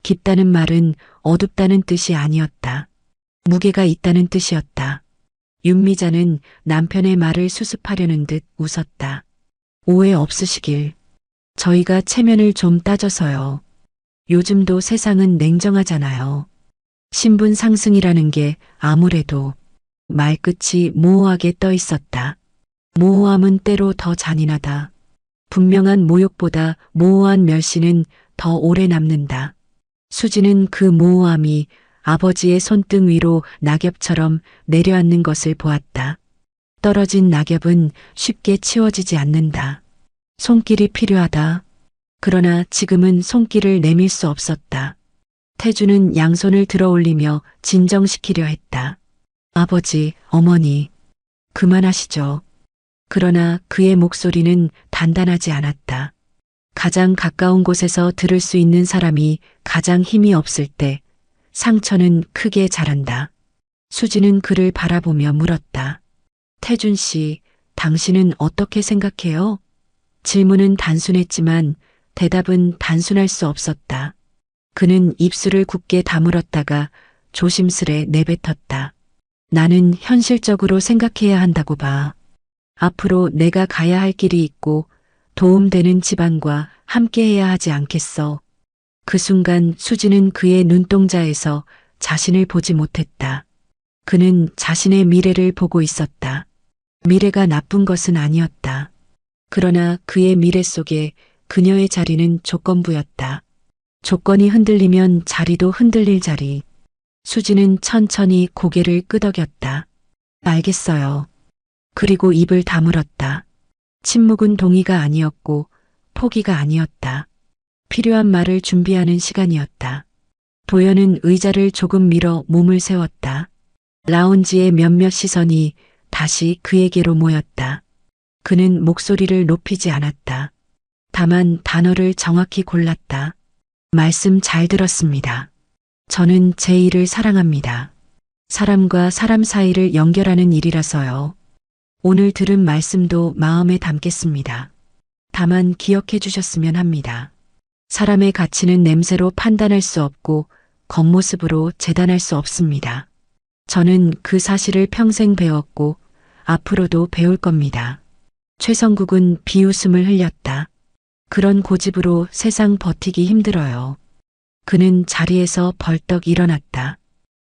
깊다는 말은 어둡다는 뜻이 아니었다. 무게가 있다는 뜻이었다. 윤미자는 남편의 말을 수습하려는 듯 웃었다. 오해 없으시길. 저희가 체면을 좀 따져서요. 요즘도 세상은 냉정하잖아요. 신분 상승이라는 게 아무래도 말끝이 모호하게 떠 있었다. 모호함은 때로 더 잔인하다. 분명한 모욕보다 모호한 멸시는 더 오래 남는다. 수지는 그 모호함이 아버지의 손등 위로 낙엽처럼 내려앉는 것을 보았다. 떨어진 낙엽은 쉽게 치워지지 않는다. 손길이 필요하다. 그러나 지금은 손길을 내밀 수 없었다. 태주는 양손을 들어 올리며 진정시키려 했다. 아버지, 어머니, 그만하시죠. 그러나 그의 목소리는 단단하지 않았다. 가장 가까운 곳에서 들을 수 있는 사람이 가장 힘이 없을 때 상처는 크게 자란다. 수지는 그를 바라보며 물었다. 태준 씨, 당신은 어떻게 생각해요? 질문은 단순했지만 대답은 단순할 수 없었다. 그는 입술을 굳게 다물었다가 조심스레 내뱉었다. 나는 현실적으로 생각해야 한다고 봐. 앞으로 내가 가야 할 길이 있고 도움되는 집안과 함께해야 하지 않겠어. 그 순간 수지는 그의 눈동자에서 자신을 보지 못했다. 그는 자신의 미래를 보고 있었다. 미래가 나쁜 것은 아니었다. 그러나 그의 미래 속에 그녀의 자리는 조건부였다. 조건이 흔들리면 자리도 흔들릴 자리. 수지는 천천히 고개를 끄덕였다. 알겠어요. 그리고 입을 다물었다. 침묵은 동의가 아니었고 포기가 아니었다. 필요한 말을 준비하는 시간이었다. 도연은 의자를 조금 밀어 몸을 세웠다. 라운지의 몇몇 시선이 다시 그에게로 모였다. 그는 목소리를 높이지 않았다. 다만 단어를 정확히 골랐다. 말씀 잘 들었습니다. 저는 제 일을 사랑합니다. 사람과 사람 사이를 연결하는 일이라서요. 오늘 들은 말씀도 마음에 담겠습니다. 다만 기억해 주셨으면 합니다. 사람의 가치는 냄새로 판단할 수 없고 겉모습으로 재단할 수 없습니다. 저는 그 사실을 평생 배웠고 앞으로도 배울 겁니다. 최성국은 비웃음을 흘렸다. 그런 고집으로 세상 버티기 힘들어요. 그는 자리에서 벌떡 일어났다.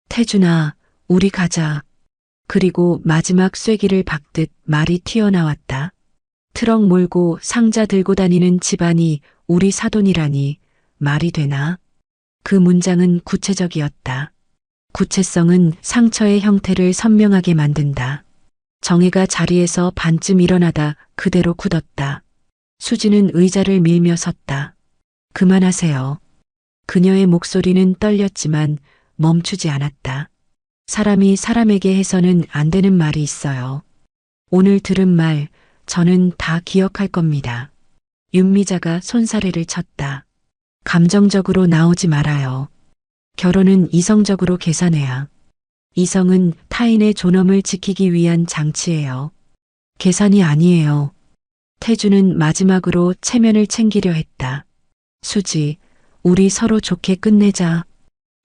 태준아, 우리 가자. 그리고 마지막 쐐기를 박듯 말이 튀어나왔다. 트럭 몰고 상자 들고 다니는 집안이 우리 사돈이라니 말이 되나? 그 문장은 구체적이었다. 구체성은 상처의 형태를 선명하게 만든다. 정혜가 자리에서 반쯤 일어나다 그대로 굳었다. 수지는 의자를 밀며 섰다. 그만하세요. 그녀의 목소리는 떨렸지만 멈추지 않았다. 사람이 사람에게 해서는 안 되는 말이 있어요. 오늘 들은 말 저는 다 기억할 겁니다. 윤미자가 손사래를 쳤다. 감정적으로 나오지 말아요. 결혼은 이성적으로 계산해야. 이성은 타인의 존엄을 지키기 위한 장치예요. 계산이 아니에요. 태주는 마지막으로 체면을 챙기려 했다. 수지, 우리 서로 좋게 끝내자.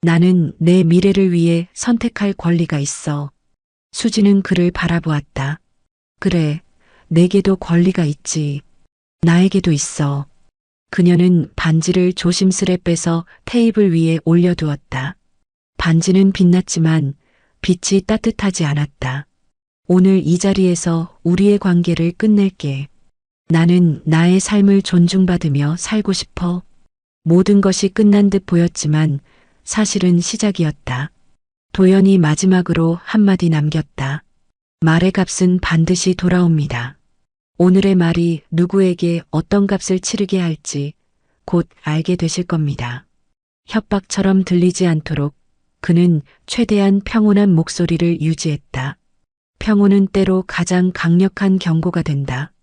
나는 내 미래를 위해 선택할 권리가 있어. 수지는 그를 바라보았다. 그래, 내게도 권리가 있지. 나에게도 있어. 그녀는 반지를 조심스레 빼서 테이블 위에 올려두었다. 반지는 빛났지만 빛이 따뜻하지 않았다. 오늘 이 자리에서 우리의 관계를 끝낼게. 나는 나의 삶을 존중받으며 살고 싶어. 모든 것이 끝난 듯 보였지만 사실은 시작이었다. 도연이 마지막으로 한마디 남겼다. 말의 값은 반드시 돌아옵니다. 오늘의 말이 누구에게 어떤 값을 치르게 할지 곧 알게 되실 겁니다. 협박처럼 들리지 않도록 그는 최대한 평온한 목소리를 유지했다. 평온은 때로 가장 강력한 경고가 된다.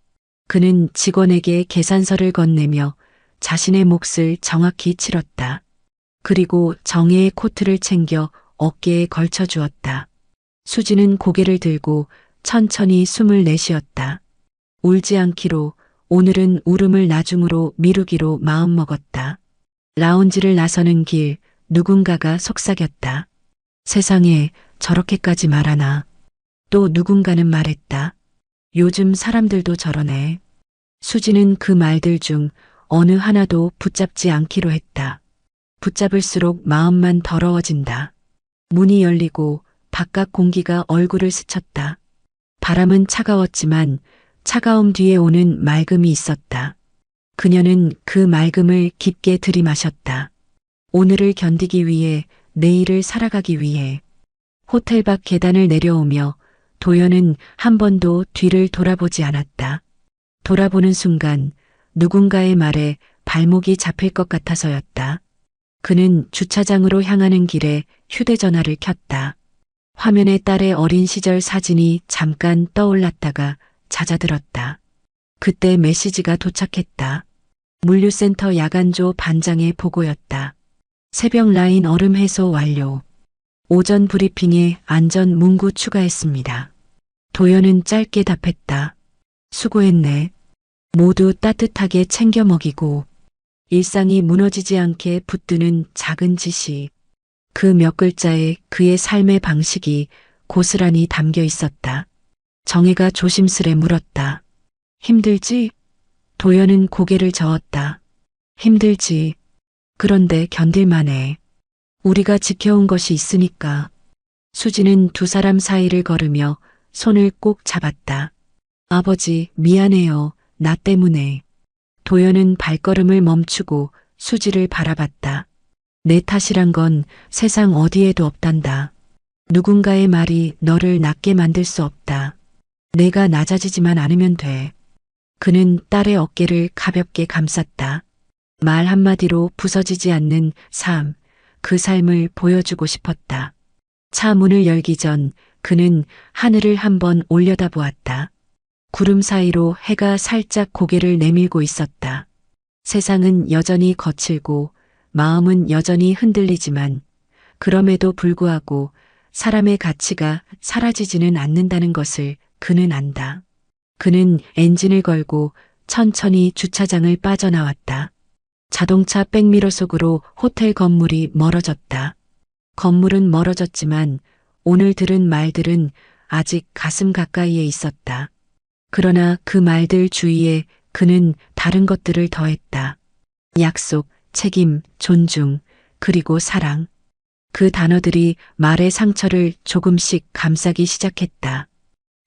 그는 직원에게 계산서를 건네며 자신의 몫을 정확히 치렀다. 그리고 정혜의 코트를 챙겨 어깨에 걸쳐 주었다. 수지는 고개를 들고 천천히 숨을 내쉬었다. 울지 않기로, 오늘은 울음을 나중으로 미루기로 마음먹었다. 라운지를 나서는 길, 누군가가 속삭였다. 세상에 저렇게까지 말하나. 또 누군가는 말했다. 요즘 사람들도 저러네. 수지는 그 말들 중 어느 하나도 붙잡지 않기로 했다. 붙잡을수록 마음만 더러워진다. 문이 열리고 바깥 공기가 얼굴을 스쳤다. 바람은 차가웠지만 차가움 뒤에 오는 맑음이 있었다. 그녀는 그 맑음을 깊게 들이마셨다. 오늘을 견디기 위해, 내일을 살아가기 위해. 호텔 밖 계단을 내려오며 도연은 한 번도 뒤를 돌아보지 않았다. 돌아보는 순간 누군가의 말에 발목이 잡힐 것 같아서였다. 그는 주차장으로 향하는 길에 휴대전화를 켰다. 화면에 딸의 어린 시절 사진이 잠깐 떠올랐다가 잦아들었다. 그때 메시지가 도착했다. 물류센터 야간조 반장의 보고였다. 새벽 라인 얼음 해소 완료. 오전 브리핑에 안전 문구 추가했습니다. 도연은 짧게 답했다. 수고했네. 모두 따뜻하게 챙겨 먹이고. 일상이 무너지지 않게 붙드는 작은 지시. 그 몇 글자에 그의 삶의 방식이 고스란히 담겨 있었다. 정혜가 조심스레 물었다. 힘들지? 도연은 고개를 저었다. 힘들지. 그런데 견딜만해. 우리가 지켜온 것이 있으니까. 수지는 두 사람 사이를 걸으며 손을 꼭 잡았다. 아버지, 미안해요. 나 때문에. 도연은 발걸음을 멈추고 수지를 바라봤다. 내 탓이란 건 세상 어디에도 없단다. 누군가의 말이 너를 낮게 만들 수 없다. 내가 낮아지지만 않으면 돼. 그는 딸의 어깨를 가볍게 감쌌다. 말 한마디로 부서지지 않는 삶, 그 삶을 보여주고 싶었다. 차 문을 열기 전 그는 하늘을 한번 올려다보았다. 구름 사이로 해가 살짝 고개를 내밀고 있었다. 세상은 여전히 거칠고 마음은 여전히 흔들리지만 그럼에도 불구하고 사람의 가치가 사라지지는 않는다는 것을 그는 안다. 그는 엔진을 걸고 천천히 주차장을 빠져나왔다. 자동차 백미러 속으로 호텔 건물이 멀어졌다. 건물은 멀어졌지만 오늘 들은 말들은 아직 가슴 가까이에 있었다. 그러나 그 말들 주위에 그는 다른 것들을 더했다. 약속, 책임, 존중, 그리고 사랑. 그 단어들이 말의 상처를 조금씩 감싸기 시작했다.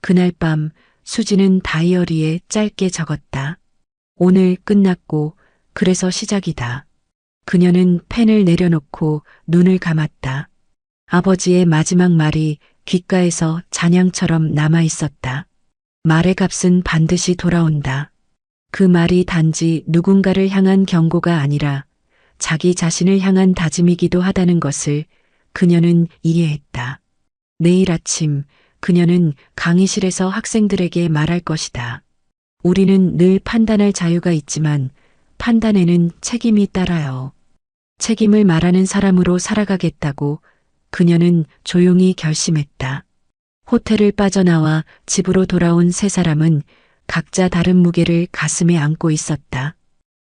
그날 밤 수지는 다이어리에 짧게 적었다. 오늘 끝났고 그래서 시작이다. 그녀는 펜을 내려놓고 눈을 감았다. 아버지의 마지막 말이 귓가에서 잔향처럼 남아 있었다. 말의 값은 반드시 돌아온다. 그 말이 단지 누군가를 향한 경고가 아니라 자기 자신을 향한 다짐이기도 하다는 것을 그녀는 이해했다. 내일 아침 그녀는 강의실에서 학생들에게 말할 것이다. 우리는 늘 판단할 자유가 있지만 판단에는 책임이 따라요. 책임을 말하는 사람으로 살아가겠다고 그녀는 조용히 결심했다. 호텔을 빠져나와 집으로 돌아온 세 사람은 각자 다른 무게를 가슴에 안고 있었다.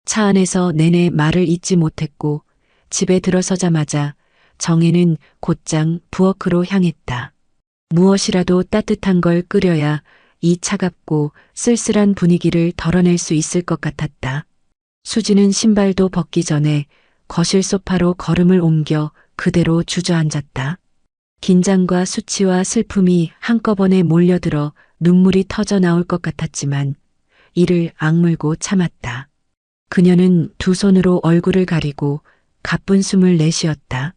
차 안에서 내내 말을 잇지 못했고 집에 들어서자마자 정혜는 곧장 부엌으로 향했다. 무엇이라도 따뜻한 걸 끓여야 이 차갑고 쓸쓸한 분위기를 덜어낼 수 있을 것 같았다. 수지는 신발도 벗기 전에 거실 소파로 걸음을 옮겨 그대로 주저앉았다. 긴장과 수치와 슬픔이 한꺼번에 몰려들어 눈물이 터져 나올 것 같았지만 이를 악물고 참았다. 그녀는 두 손으로 얼굴을 가리고 가쁜 숨을 내쉬었다.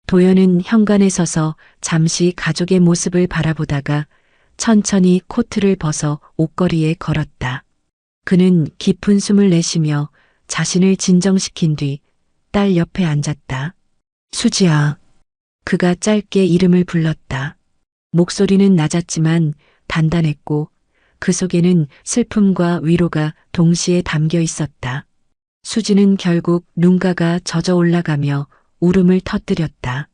도연은 현관에 서서 잠시 가족의 모습을 바라보다가 천천히 코트를 벗어 옷걸이에 걸었다. 그는 깊은 숨을 내쉬며 자신을 진정시킨 뒤 딸 옆에 앉았다. 수지야. 그가 짧게 이름을 불렀다. 목소리는 낮았지만 단단했고 그 속에는 슬픔과 위로가 동시에 담겨 있었다. 수지는 결국 눈가가 젖어 올라가며 울음을 터뜨렸다.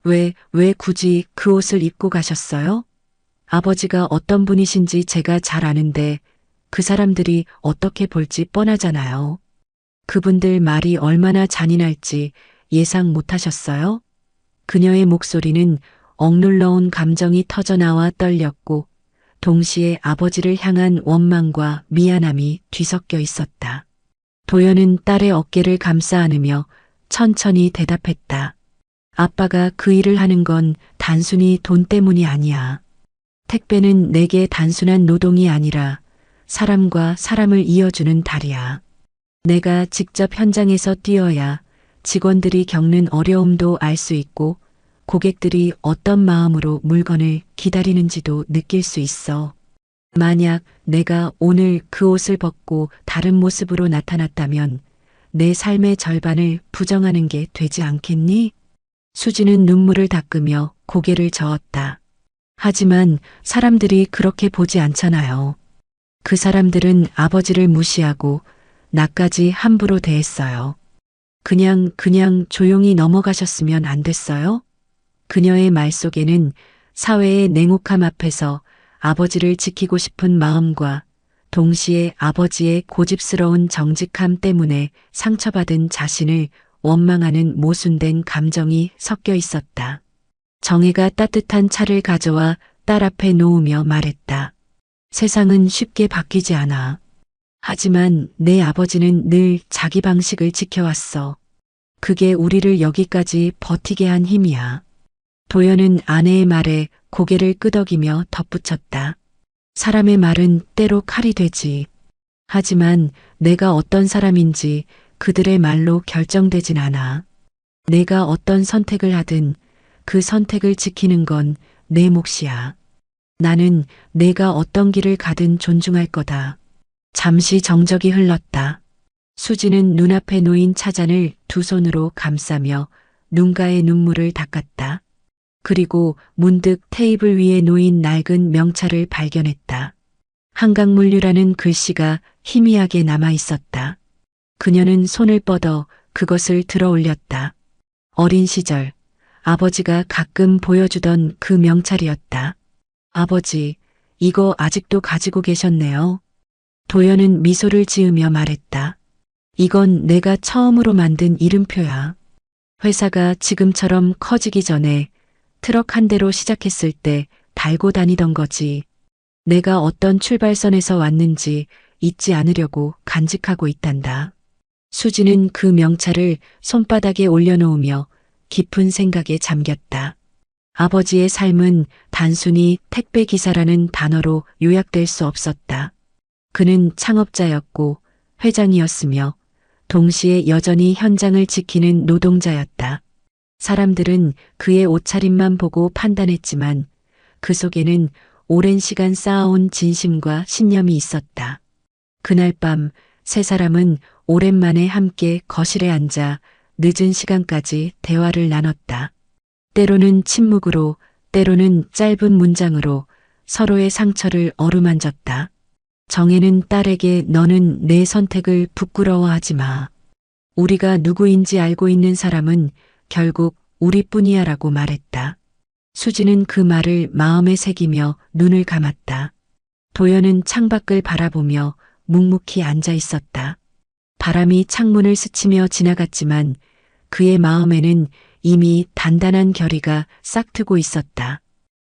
왜 굳이 그 옷을 입고 가셨어요? 아버지가 어떤 분이신지 제가 잘 아는데 그 사람들이 어떻게 볼지 뻔하잖아요. 그분들 말이 얼마나 잔인할지 예상 못하셨어요? 그녀의 목소리는 억눌러온 감정이 터져나와 떨렸고 동시에 아버지를 향한 원망과 미안함이 뒤섞여 있었다. 도연은 딸의 어깨를 감싸 안으며 천천히 대답했다. 아빠가 그 일을 하는 건 단순히 돈 때문이 아니야. 택배는 내게 단순한 노동이 아니라 사람과 사람을 이어주는 다리야. 내가 직접 현장에서 뛰어야 직원들이 겪는 어려움도 알 수 있고 고객들이 어떤 마음으로 물건을 기다리는지도 느낄 수 있어. 만약 내가 오늘 그 옷을 벗고 다른 모습으로 나타났다면 내 삶의 절반을 부정하는 게 되지 않겠니? 수지는 눈물을 닦으며 고개를 저었다. 하지만 사람들이 그렇게 보지 않잖아요. 그 사람들은 아버지를 무시하고 나까지 함부로 대했어요. 그냥 조용히 넘어가셨으면 안 됐어요? 그녀의 말 속에는 사회의 냉혹함 앞에서 아버지를 지키고 싶은 마음과 동시에 아버지의 고집스러운 정직함 때문에 상처받은 자신을 원망하는 모순된 감정이 섞여 있었다. 정혜가 따뜻한 차를 가져와 딸 앞에 놓으며 말했다. 세상은 쉽게 바뀌지 않아. 하지만 내 아버지는 늘 자기 방식을 지켜왔어. 그게 우리를 여기까지 버티게 한 힘이야. 도연은 아내의 말에 고개를 끄덕이며 덧붙였다. 사람의 말은 때로 칼이 되지. 하지만 내가 어떤 사람인지 그들의 말로 결정되진 않아. 내가 어떤 선택을 하든 그 선택을 지키는 건 내 몫이야. 나는 내가 어떤 길을 가든 존중할 거다. 잠시 정적이 흘렀다. 수지는 눈앞에 놓인 차잔을 두 손으로 감싸며 눈가의 눈물을 닦았다. 그리고 문득 테이블 위에 놓인 낡은 명찰을 발견했다. 한강물류라는 글씨가 희미하게 남아 있었다. 그녀는 손을 뻗어 그것을 들어 올렸다. 어린 시절 아버지가 가끔 보여주던 그 명찰이었다. 아버지, 이거 아직도 가지고 계셨네요. 도연은 미소를 지으며 말했다. 이건 내가 처음으로 만든 이름표야. 회사가 지금처럼 커지기 전에 트럭 한 대로 시작했을 때 달고 다니던 거지. 내가 어떤 출발선에서 왔는지 잊지 않으려고 간직하고 있단다. 수지는 그 명찰을 손바닥에 올려놓으며 깊은 생각에 잠겼다. 아버지의 삶은 단순히 택배 기사라는 단어로 요약될 수 없었다. 그는 창업자였고 회장이었으며 동시에 여전히 현장을 지키는 노동자였다. 사람들은 그의 옷차림만 보고 판단했지만 그 속에는 오랜 시간 쌓아온 진심과 신념이 있었다. 그날 밤 세 사람은 오랜만에 함께 거실에 앉아 늦은 시간까지 대화를 나눴다. 때로는 침묵으로, 때로는 짧은 문장으로 서로의 상처를 어루만졌다. 정혜는 딸에게 너는 내 선택을 부끄러워하지 마. 우리가 누구인지 알고 있는 사람은 결국 우리뿐이야 라고 말했다. 수지는 그 말을 마음에 새기며 눈을 감았다. 도연은 창밖을 바라보며 묵묵히 앉아 있었다. 바람이 창문을 스치며 지나갔지만 그의 마음에는 이미 단단한 결의가 싹트고 있었다.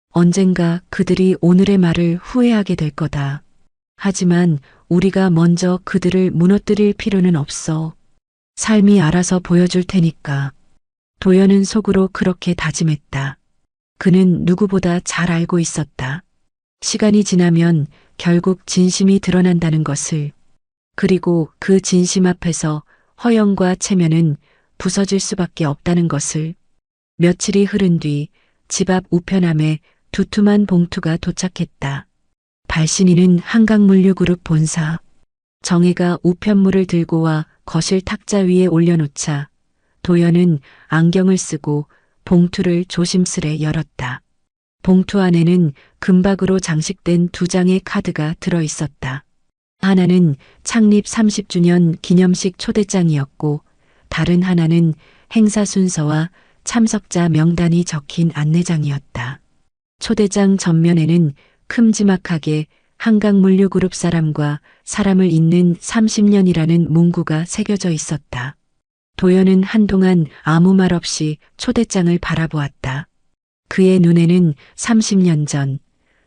언젠가 그들이 오늘의 말을 후회하게 될 거다. 하지만 우리가 먼저 그들을 무너뜨릴 필요는 없어. 삶이 알아서 보여줄 테니까. 도연은 속으로 그렇게 다짐했다. 그는 누구보다 잘 알고 있었다. 시간이 지나면 결국 진심이 드러난다는 것을. 그리고 그 진심 앞에서 허영과 체면은 부서질 수밖에 없다는 것을. 며칠이 흐른 뒤 집 앞 우편함에 두툼한 봉투가 도착했다. 발신인은 한강물류그룹 본사. 정혜가 우편물을 들고 와 거실 탁자 위에 올려놓자 도연은 안경을 쓰고 봉투를 조심스레 열었다. 봉투 안에는 금박으로 장식된 2장의 카드가 들어 있었다. 하나는 창립 30주년 기념식 초대장이었고 다른 하나는 행사 순서와 참석자 명단이 적힌 안내장이었다. 초대장 전면에는 큼지막하게 한강물류그룹 사람과 사람을 잇는 30년이라는 문구가 새겨져 있었다. 도연은 한동안 아무 말 없이 초대장을 바라보았다. 그의 눈에는 30년 전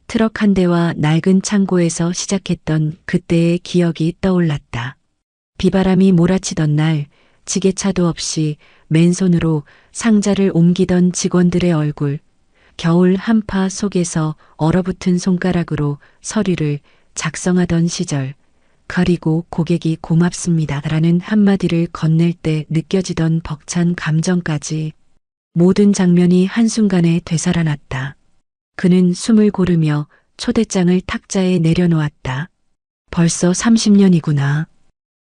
트럭 한 대와 낡은 창고에서 시작했던 그때의 기억이 떠올랐다. 비바람이 몰아치던 날 지게차도 없이 맨손으로 상자를 옮기던 직원들의 얼굴, 겨울 한파 속에서 얼어붙은 손가락으로 서류를 작성하던 시절, 그리고 고객이 고맙습니다 라는 한마디를 건넬 때 느껴지던 벅찬 감정까지 모든 장면이 한순간에 되살아났다. 그는 숨을 고르며 초대장을 탁자에 내려놓았다. 벌써 30년이구나.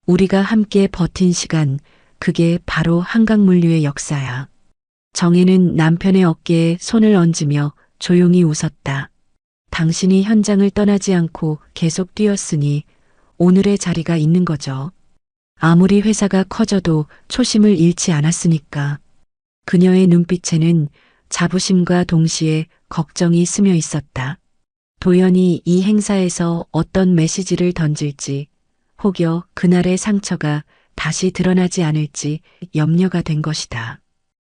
우리가 함께 버틴 시간, 그게 바로 한강물류의 역사야. 정혜는 남편의 어깨에 손을 얹으며 조용히 웃었다. 당신이 현장을 떠나지 않고 계속 뛰었으니 오늘의 자리가 있는 거죠. 아무리 회사가 커져도 초심을 잃지 않았으니까. 그녀의 눈빛에는 자부심과 동시에 걱정이 스며 있었다. 도연이 이 행사에서 어떤 메시지를 던질지, 혹여 그날의 상처가 다시 드러나지 않을지 염려가 된 것이다.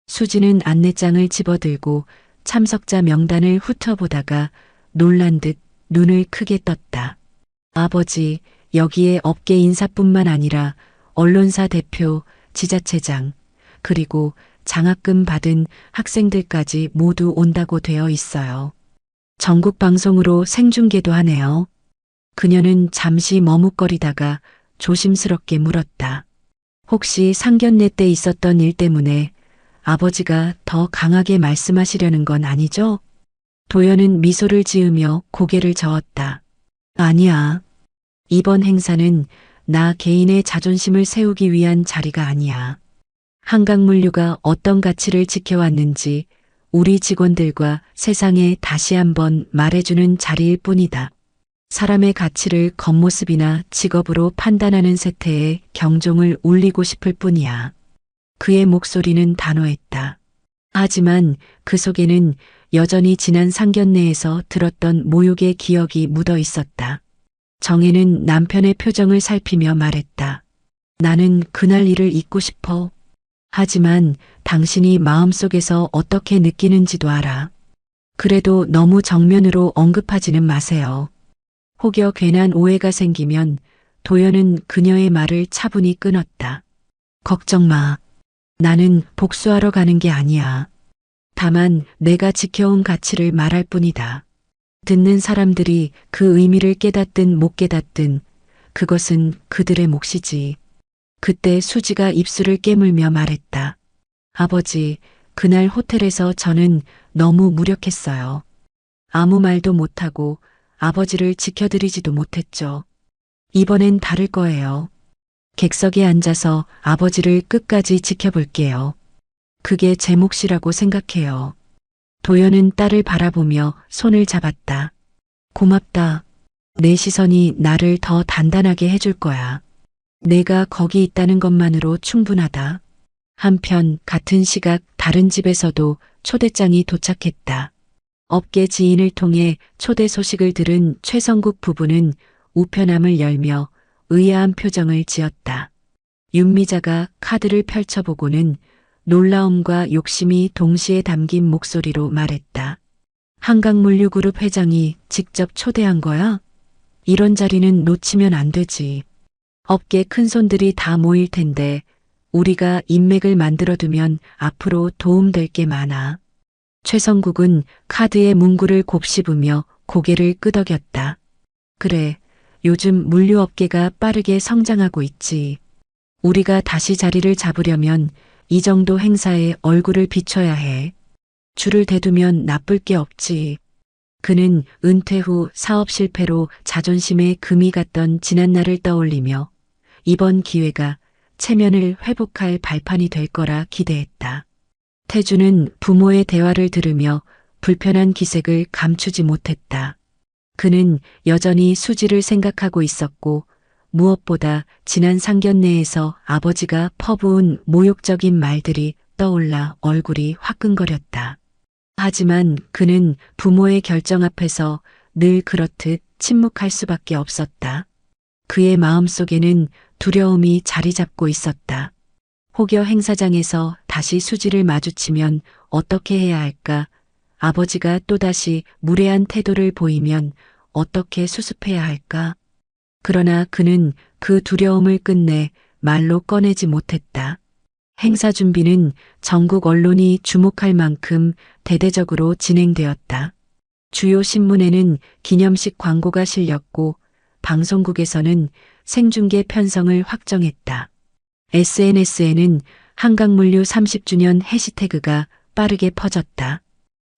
수지는 안내장을 집어들고 참석자 명단을 훑어보다가 놀란 듯 눈을 크게 떴다. 아버지, 여기에 업계 인사뿐만 아니라 언론사 대표, 지자체장, 그리고 장학금 받은 학생들까지 모두 온다고 되어 있어요. 전국 방송으로 생중계도 하네요. 그녀는 잠시 머뭇거리다가 조심스럽게 물었다. 혹시 상견례 때 있었던 일 때문에 아버지가 더 강하게 말씀하시려는 건 아니죠? 도연은 미소를 지으며 고개를 저었다. 아니야. 이번 행사는 나 개인의 자존심을 세우기 위한 자리가 아니야. 한강물류가 어떤 가치를 지켜왔는지 우리 직원들과 세상에 다시 한번 말해주는 자리일 뿐이다. 사람의 가치를 겉모습이나 직업으로 판단하는 세태에 경종을 울리고 싶을 뿐이야. 그의 목소리는 단호했다. 하지만 그 속에는 여전히 지난 상견례에서 들었던 모욕의 기억이 묻어 있었다. 정혜는 남편의 표정을 살피며 말했다. 나는 그날 일을 잊고 싶어. 하지만 당신이 마음속에서 어떻게 느끼는지도 알아. 그래도 너무 정면으로 언급하지는 마세요. 혹여 괜한 오해가 생기면 도연은 그녀의 말을 차분히 끊었다. 걱정 마. 나는 복수하러 가는 게 아니야. 다만 내가 지켜온 가치를 말할 뿐이다. 듣는 사람들이 그 의미를 깨닫든 못 깨닫든 그것은 그들의 몫이지. 그때 수지가 입술을 깨물며 말했다. 아버지, 그날 호텔에서 저는 너무 무력했어요. 아무 말도 못하고 아버지를 지켜드리지도 못했죠. 이번엔 다를 거예요. 객석에 앉아서 아버지를 끝까지 지켜볼게요. 그게 제 몫이라고 생각해요. 도연은 딸을 바라보며 손을 잡았다. 고맙다. 내 시선이 나를 더 단단하게 해줄 거야. 내가 거기 있다는 것만으로 충분하다. 한편 같은 시각 다른 집에서도 초대장이 도착했다. 업계 지인을 통해 초대 소식을 들은 최성국 부부는 우편함을 열며 의아한 표정을 지었다. 윤미자가 카드를 펼쳐보고는 놀라움과 욕심이 동시에 담긴 목소리로 말했다. 한강물류그룹 회장이 직접 초대한 거야? 이런 자리는 놓치면 안 되지. 업계 큰손들이 다 모일 텐데 우리가 인맥을 만들어두면 앞으로 도움될 게 많아. 최성국은 카드에 문구를 곱씹으며 고개를 끄덕였다. 그래, 요즘 물류업계가 빠르게 성장하고 있지. 우리가 다시 자리를 잡으려면 이 정도 행사에 얼굴을 비춰야 해. 줄을 대두면 나쁠 게 없지. 그는 은퇴 후 사업 실패로 자존심에 금이 갔던 지난날을 떠올리며 이번 기회가 체면을 회복할 발판이 될 거라 기대했다. 태주는 부모의 대화를 들으며 불편한 기색을 감추지 못했다. 그는 여전히 수지를 생각하고 있었고 무엇보다 지난 상견례에서 아버지가 퍼부은 모욕적인 말들이 떠올라 얼굴이 화끈거렸다. 하지만 그는 부모의 결정 앞에서 늘 그렇듯 침묵할 수밖에 없었다. 그의 마음속에는 두려움이 자리 잡고 있었다. 혹여 행사장에서 다시 수지를 마주치면 어떻게 해야 할까? 아버지가 또다시 무례한 태도를 보이면 어떻게 수습해야 할까? 그러나 그는 그 두려움을 끝내 말로 꺼내지 못했다. 행사 준비는 전국 언론이 주목할 만큼 대대적으로 진행되었다. 주요 신문에는 기념식 광고가 실렸고 방송국에서는 생중계 편성을 확정했다. SNS에는 한강물류 30주년 해시태그가 빠르게 퍼졌다.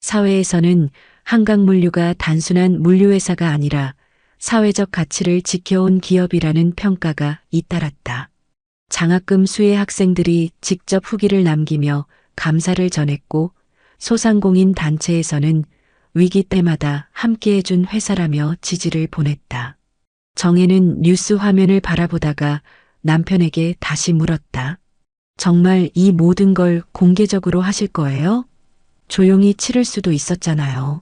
사회에서는 한강물류가 단순한 물류회사가 아니라 사회적 가치를 지켜온 기업이라는 평가가 잇따랐다. 장학금 수혜 학생들이 직접 후기를 남기며 감사를 전했고 소상공인 단체에서는 위기 때마다 함께해준 회사라며 지지를 보냈다. 정혜는 뉴스 화면을 바라보다가 남편에게 다시 물었다. 정말 이 모든 걸 공개적으로 하실 거예요? 조용히 치를 수도 있었잖아요.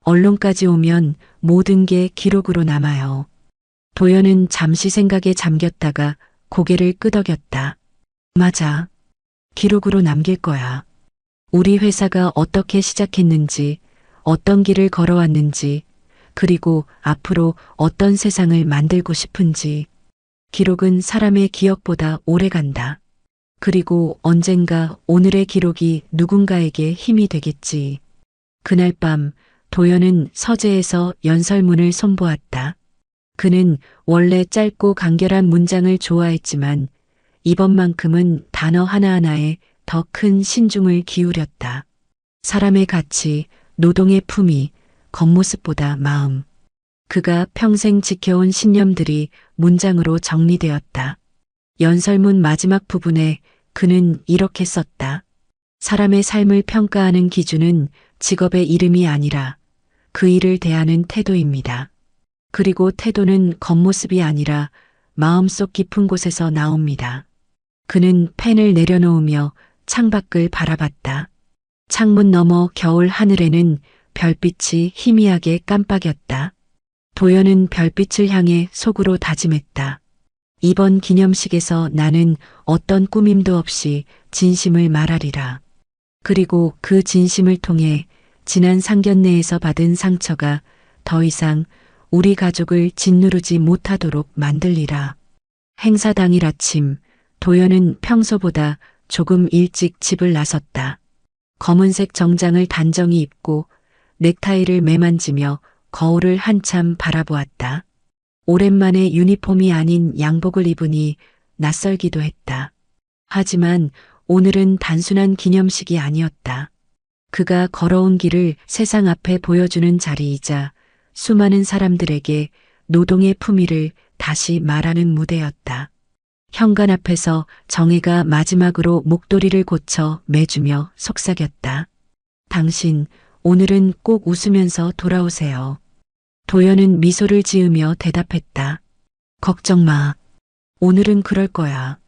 언론까지 오면 모든 게 기록으로 남아요. 도연은 잠시 생각에 잠겼다가 고개를 끄덕였다. 맞아. 기록으로 남길 거야. 우리 회사가 어떻게 시작했는지, 어떤 길을 걸어왔는지, 그리고 앞으로 어떤 세상을 만들고 싶은지. 기록은 사람의 기억보다 오래 간다. 그리고 언젠가 오늘의 기록이 누군가에게 힘이 되겠지. 그날 밤 도연은 서재에서 연설문을 손보았다. 그는 원래 짧고 간결한 문장을 좋아했지만 이번만큼은 단어 하나하나에 더 큰 신중을 기울였다. 사람의 가치, 노동의 품위, 겉모습보다 마음. 그가 평생 지켜온 신념들이 문장으로 정리되었다. 연설문 마지막 부분에 그는 이렇게 썼다. 사람의 삶을 평가하는 기준은 직업의 이름이 아니라 그 일을 대하는 태도입니다. 그리고 태도는 겉모습이 아니라 마음속 깊은 곳에서 나옵니다. 그는 펜을 내려놓으며 창밖을 바라봤다. 창문 너머 겨울 하늘에는 별빛이 희미하게 깜빡였다. 도연은 별빛을 향해 속으로 다짐했다. 이번 기념식에서 나는 어떤 꾸밈도 없이 진심을 말하리라. 그리고 그 진심을 통해 지난 상견례에서 받은 상처가 더 이상 우리 가족을 짓누르지 못하도록 만들리라. 행사 당일 아침 도연은 평소보다 조금 일찍 집을 나섰다. 검은색 정장을 단정히 입고 넥타이를 매만지며 거울을 한참 바라보았다. 오랜만에 유니폼이 아닌 양복을 입으니 낯설기도 했다. 하지만 오늘은 단순한 기념식이 아니었다. 그가 걸어온 길을 세상 앞에 보여주는 자리이자 수많은 사람들에게 노동의 품위를 다시 말하는 무대였다. 현관 앞에서 정혜가 마지막으로 목도리를 고쳐 매주며 속삭였다. 당신, 오늘은 꼭 웃으면서 돌아오세요. 도연은 미소를 지으며 대답했다. 걱정 마. 오늘은 그럴 거야.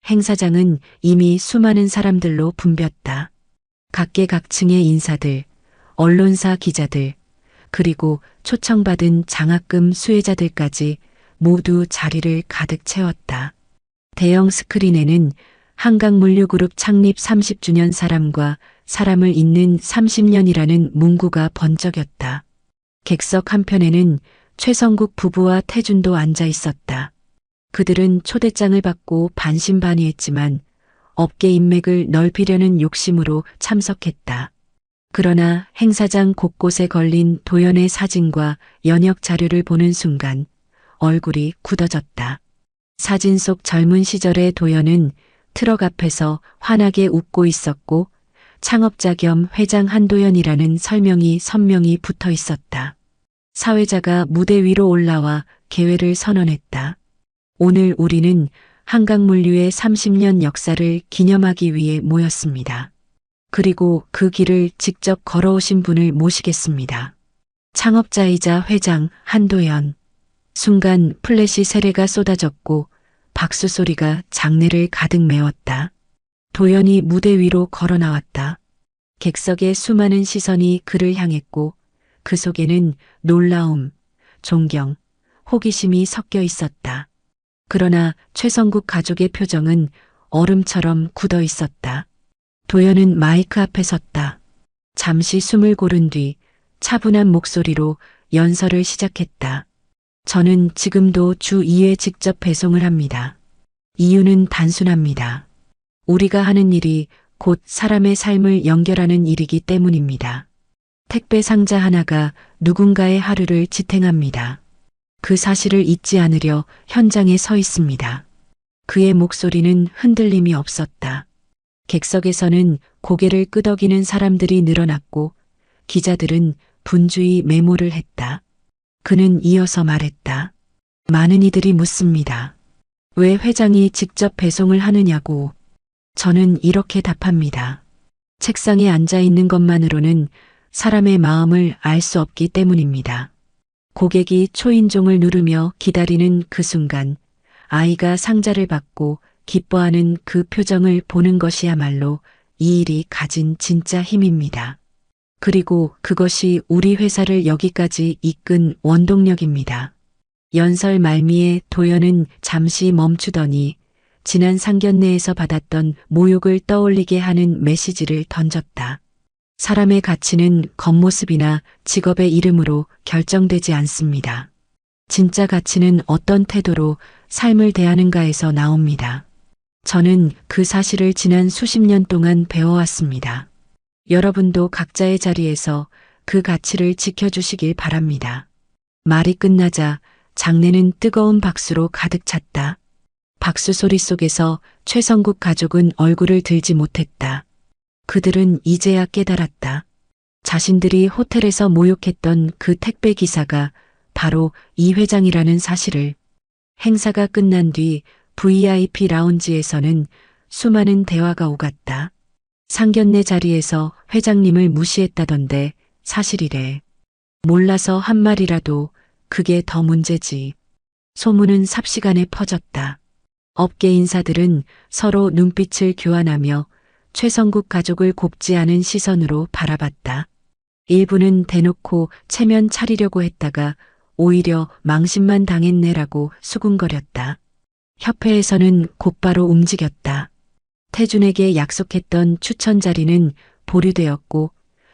행사장은 이미 수많은 사람들로 붐볐다. 각계각층의 인사들, 언론사 기자들, 그리고 초청받은 장학금 수혜자들까지 모두 자리를 가득 채웠다. 대형 스크린에는 한강물류그룹 창립 30주년 사람을 잇는 30년이라는 문구가 번쩍였다. 객석 한편에는 최성국 부부와 태준도 앉아 있었다. 그들은 초대장을 받고 반신반의했지만 업계 인맥을 넓히려는 욕심으로 참석했다. 그러나 행사장 곳곳에 걸린 도연의 사진과 연역 자료를 보는 순간 얼굴이 굳어졌다. 사진 속 젊은 시절의 도연은 트럭 앞에서 환하게 웃고 있었고 창업자 겸 회장 한도연이라는 설명이 선명히 붙어 있었다. 사회자가 무대 위로 올라와 개회를 선언했다. 오늘 우리는 한강물류의 30년 역사를 기념하기 위해 모였습니다. 그리고 그 길을 직접 걸어오신 분을 모시겠습니다. 창업자이자 회장 한도연. 순간 플래시 세례가 쏟아졌고 박수 소리가 장내를 가득 메웠다. 도연이 무대 위로 걸어 나왔다. 객석의 수많은 시선이 그를 향했고 그 속에는 놀라움, 존경, 호기심이 섞여 있었다. 그러나 최성국 가족의 표정은 얼음처럼 굳어 있었다. 도연은 마이크 앞에 섰다. 잠시 숨을 고른 뒤 차분한 목소리로 연설을 시작했다. 저는 지금도 주 2회 직접 배송을 합니다. 이유는 단순합니다. 우리가 하는 일이 곧 사람의 삶을 연결하는 일이기 때문입니다. 택배 상자 하나가 누군가의 하루를 지탱합니다. 그 사실을 잊지 않으려 현장에 서 있습니다. 그의 목소리는 흔들림이 없었다. 객석에서는 고개를 끄덕이는 사람들이 늘어났고 기자들은 분주히 메모를 했다. 그는 이어서 말했다. 많은 이들이 묻습니다. 왜 회장이 직접 배송을 하느냐고. 저는 이렇게 답합니다. 책상에 앉아 있는 것만으로는 사람의 마음을 알 수 없기 때문입니다. 고객이 초인종을 누르며 기다리는 그 순간 아이가 상자를 받고 기뻐하는 그 표정을 보는 것이야말로 이 일이 가진 진짜 힘입니다. 그리고 그것이 우리 회사를 여기까지 이끈 원동력입니다. 연설 말미에 도연은 잠시 멈추더니 지난 상견례에서 받았던 모욕을 떠올리게 하는 메시지를 던졌다. 사람의 가치는 겉모습이나 직업의 이름으로 결정되지 않습니다. 진짜 가치는 어떤 태도로 삶을 대하는가에서 나옵니다. 저는 그 사실을 지난 수십 년 동안 배워왔습니다. 여러분도 각자의 자리에서 그 가치를 지켜주시길 바랍니다. 말이 끝나자 장내는 뜨거운 박수로 가득 찼다. 박수 소리 속에서 최성국 가족은 얼굴을 들지 못했다. 그들은 이제야 깨달았다. 자신들이 호텔에서 모욕했던 그 택배 기사가 바로 이 회장이라는 사실을. 행사가 끝난 뒤 VIP 라운지에서는 수많은 대화가 오갔다. 상견례 자리에서 회장님을 무시했다던데 사실이래. 몰라서 한 말이라도 그게 더 문제지. 소문은 삽시간에 퍼졌다. 업계 인사들은 서로 눈빛을 교환하며 최성국 가족을 곱지 않은 시선으로 바라봤다. 일부는 대놓고 체면 차리려고 했다가 오히려 망신만 당했네라고 수군거렸다. 협회에서는 곧바로 움직였다. 태준에게 약속했던 추천 자리는 보류되었고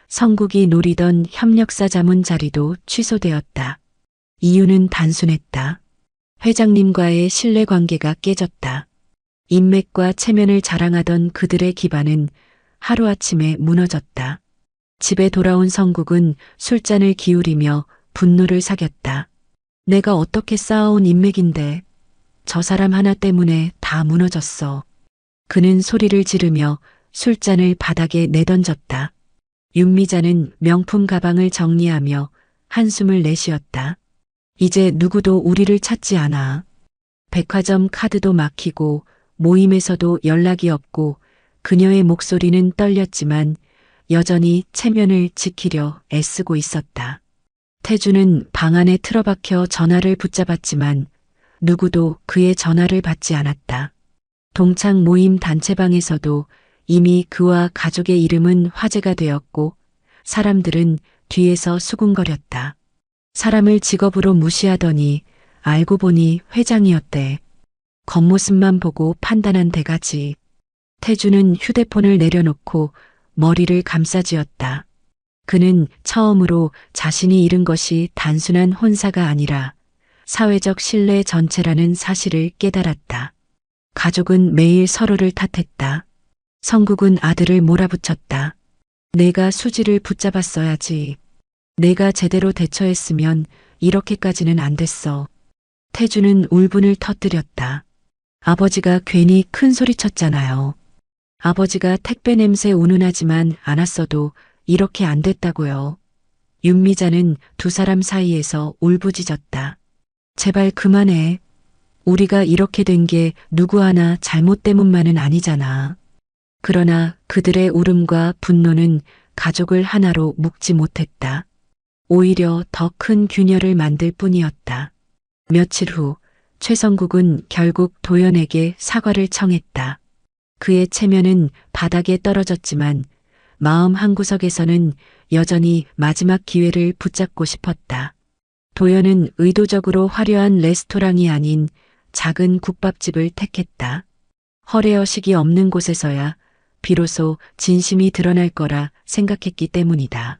성국이 노리던 협력사 자문 자리도 취소되었다. 이유는 단순했다. 회장님과의 신뢰관계가 깨졌다. 인맥과 체면을 자랑하던 그들의 기반은 하루아침에 무너졌다. 집에 돌아온 성국은 술잔을 기울이며 분노를 사겼다. 내가 어떻게 쌓아온 인맥인데 저 사람 하나 때문에 다 무너졌어. 그는 소리를 지르며 술잔을 바닥에 내던졌다. 윤미자는 명품 가방을 정리하며 한숨을 내쉬었다. 이제 누구도 우리를 찾지 않아. 백화점 카드도 막히고 모임에서도 연락이 없고 그녀의 목소리는 떨렸지만 여전히 체면을 지키려 애쓰고 있었다. 태주는 방 안에 틀어박혀 전화를 붙잡았지만 누구도 그의 전화를 받지 않았다. 동창 모임 단체방에서도 이미 그와 가족의 이름은 화제가 되었고 사람들은 뒤에서 수군거렸다. 사람을 직업으로 무시하더니 알고 보니 회장이었대. 겉모습만 보고 판단한 대가지. 태주는 휴대폰을 내려놓고 머리를 감싸쥐었다. 그는 처음으로 자신이 잃은 것이 단순한 혼사가 아니라 사회적 신뢰 전체라는 사실을 깨달았다. 가족은 매일 서로를 탓했다. 성국은 아들을 몰아붙였다. 내가 수지를 붙잡았어야지. 내가 제대로 대처했으면 이렇게까지는 안 됐어. 태주는 울분을 터뜨렸다. 아버지가 괜히 큰 소리 쳤잖아요. 아버지가 택배 냄새 운운하지만 않았어도 이렇게 안 됐다고요. 윤미자는 두 사람 사이에서 울부짖었다. 제발 그만해. 우리가 이렇게 된 게 누구 하나 잘못 때문만은 아니잖아. 그러나 그들의 울음과 분노는 가족을 하나로 묶지 못했다. 오히려 더 큰 균열을 만들 뿐이었다. 며칠 후 최성국은 결국 도연에게 사과를 청했다. 그의 체면은 바닥에 떨어졌지만 마음 한구석에서는 여전히 마지막 기회를 붙잡고 싶었다. 도연은 의도적으로 화려한 레스토랑이 아닌 작은 국밥집을 택했다. 허례허식이 없는 곳에서야 비로소 진심이 드러날 거라 생각했기 때문이다.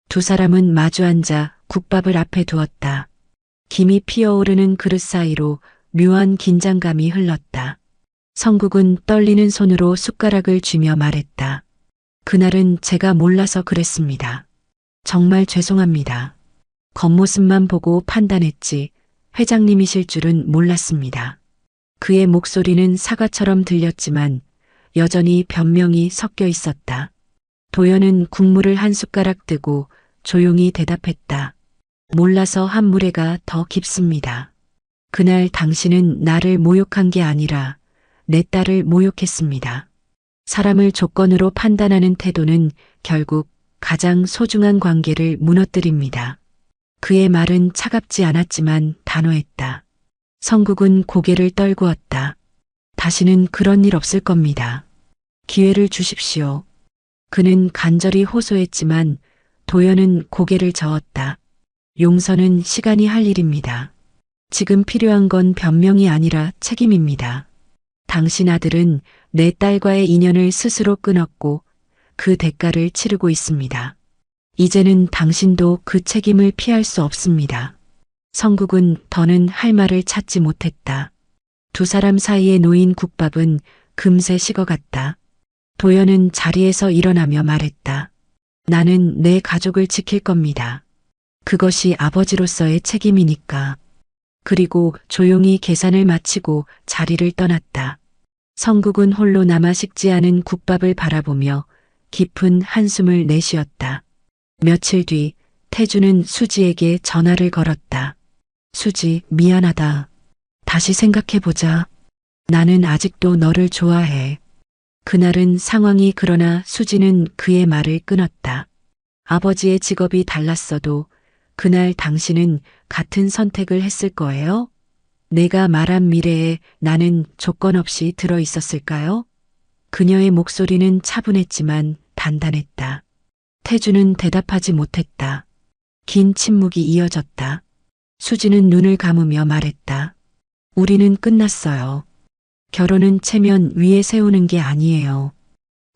두 사람은 마주 앉아 국밥을 앞에 두었다. 김이 피어오르는 그릇 사이로 묘한 긴장감이 흘렀다. 성국은 떨리는 손으로 숟가락을 쥐며 말했다. 그날은 제가 몰라서 그랬습니다. 정말 죄송합니다. 겉모습만 보고 판단했지 회장님이실 줄은 몰랐습니다. 그의 목소리는 사과처럼 들렸지만 여전히 변명이 섞여 있었다. 도연은 국물을 한 숟가락 뜨고 조용히 대답했다. 몰라서 한 무례가 더 깊습니다. 그날 당신은 나를 모욕한 게 아니라 내 딸을 모욕했습니다. 사람을 조건으로 판단하는 태도는 결국 가장 소중한 관계를 무너뜨립니다. 그의 말은 차갑지 않았지만 단호했다. 성국은 고개를 떨구었다. 다시는 그런 일 없을 겁니다. 기회를 주십시오. 그는 간절히 호소했지만 도연은 고개를 저었다. 용서는 시간이 할 일입니다. 지금 필요한 건 변명이 아니라 책임입니다. 당신 아들은 내 딸과의 인연을 스스로 끊었고 그 대가를 치르고 있습니다. 이제는 당신도 그 책임을 피할 수 없습니다. 성국은 더는 할 말을 찾지 못했다. 두 사람 사이에 놓인 국밥은 금세 식어갔다. 도연은 자리에서 일어나며 말했다. 나는 내 가족을 지킬 겁니다. 그것이 아버지로서의 책임이니까. 그리고 조용히 계산을 마치고 자리를 떠났다. 성국은 홀로 남아 식지 않은 국밥을 바라보며 깊은 한숨을 내쉬었다. 며칠 뒤 태주는 수지에게 전화를 걸었다. 수지, 미안하다. 다시 생각해보자. 나는 아직도 너를 좋아해. 그날은 상황이 그러나 수지는 그의 말을 끊었다. 아버지의 직업이 달랐어도 그날 당신은 같은 선택을 했을 거예요? 내가 말한 미래에 나는 조건 없이 들어 있었을까요? 그녀의 목소리는 차분했지만 단단했다. 태주는 대답하지 못했다. 긴 침묵이 이어졌다. 수지는 눈을 감으며 말했다. 우리는 끝났어요. 결혼은 체면 위에 세우는 게 아니에요.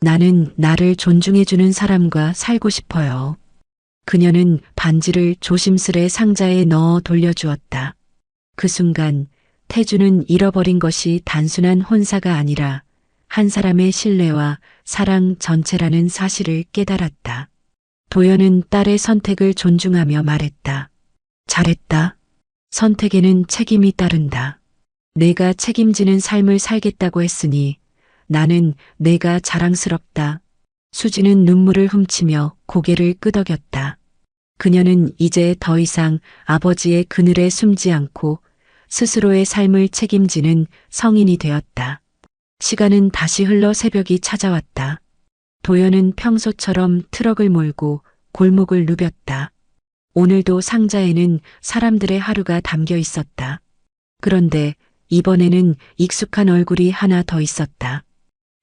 나는 나를 존중해주는 사람과 살고 싶어요. 그녀는 반지를 조심스레 상자에 넣어 돌려주었다. 그 순간 태주는 잃어버린 것이 단순한 혼사가 아니라 한 사람의 신뢰와 사랑 전체라는 사실을 깨달았다. 도연은 딸의 선택을 존중하며 말했다. 잘했다. 선택에는 책임이 따른다. 내가 책임지는 삶을 살겠다고 했으니 나는 내가 자랑스럽다. 수지는 눈물을 훔치며 고개를 끄덕였다. 그녀는 이제 더 이상 아버지의 그늘에 숨지 않고 스스로의 삶을 책임지는 성인이 되었다. 시간은 다시 흘러 새벽이 찾아왔다. 도연은 평소처럼 트럭을 몰고 골목을 누볐다. 오늘도 상자에는 사람들의 하루가 담겨 있었다. 그런데 이번에는 익숙한 얼굴이 하나 더 있었다.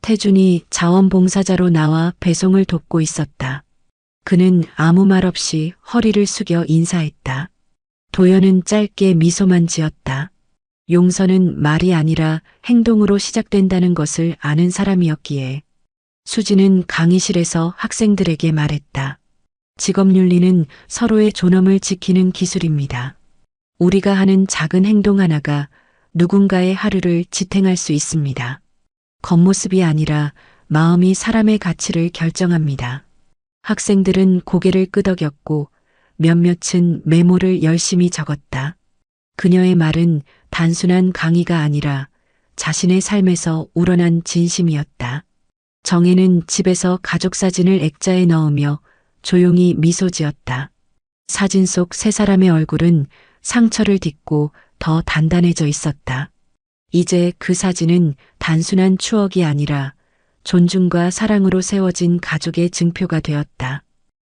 태준이 자원봉사자로 나와 배송을 돕고 있었다. 그는 아무 말 없이 허리를 숙여 인사했다. 도연은 짧게 미소만 지었다. 용서는 말이 아니라 행동으로 시작된다는 것을 아는 사람이었기에. 수지는 강의실에서 학생들에게 말했다. 직업윤리는 서로의 존엄을 지키는 기술입니다. 우리가 하는 작은 행동 하나가 누군가의 하루를 지탱할 수 있습니다. 겉모습이 아니라 마음이 사람의 가치를 결정합니다. 학생들은 고개를 끄덕였고 몇몇은 메모를 열심히 적었다. 그녀의 말은 단순한 강의가 아니라 자신의 삶에서 우러난 진심이었다. 정혜는 집에서 가족 사진을 액자에 넣으며 조용히 미소 지었다. 사진 속 세 사람의 얼굴은 상처를 딛고 더 단단해져 있었다. 이제 그 사진은 단순한 추억이 아니라 존중과 사랑으로 세워진 가족의 증표가 되었다.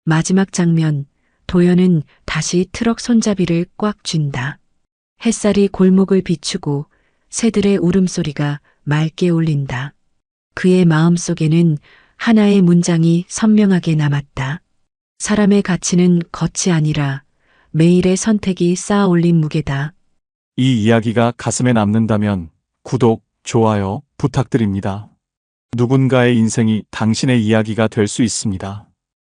마지막 장면, 도연은 다시 트럭 손잡이를 꽉 쥔다. 햇살이 골목을 비추고 새들의 울음소리가 맑게 울린다. 그의 마음속에는 하나의 문장이 선명하게 남았다. 사람의 가치는 겉이 아니라 매일의 선택이 쌓아 올린 무게다. 이 이야기가 가슴에 남는다면 구독, 좋아요 부탁드립니다. 누군가의 인생이 당신의 이야기가 될 수 있습니다.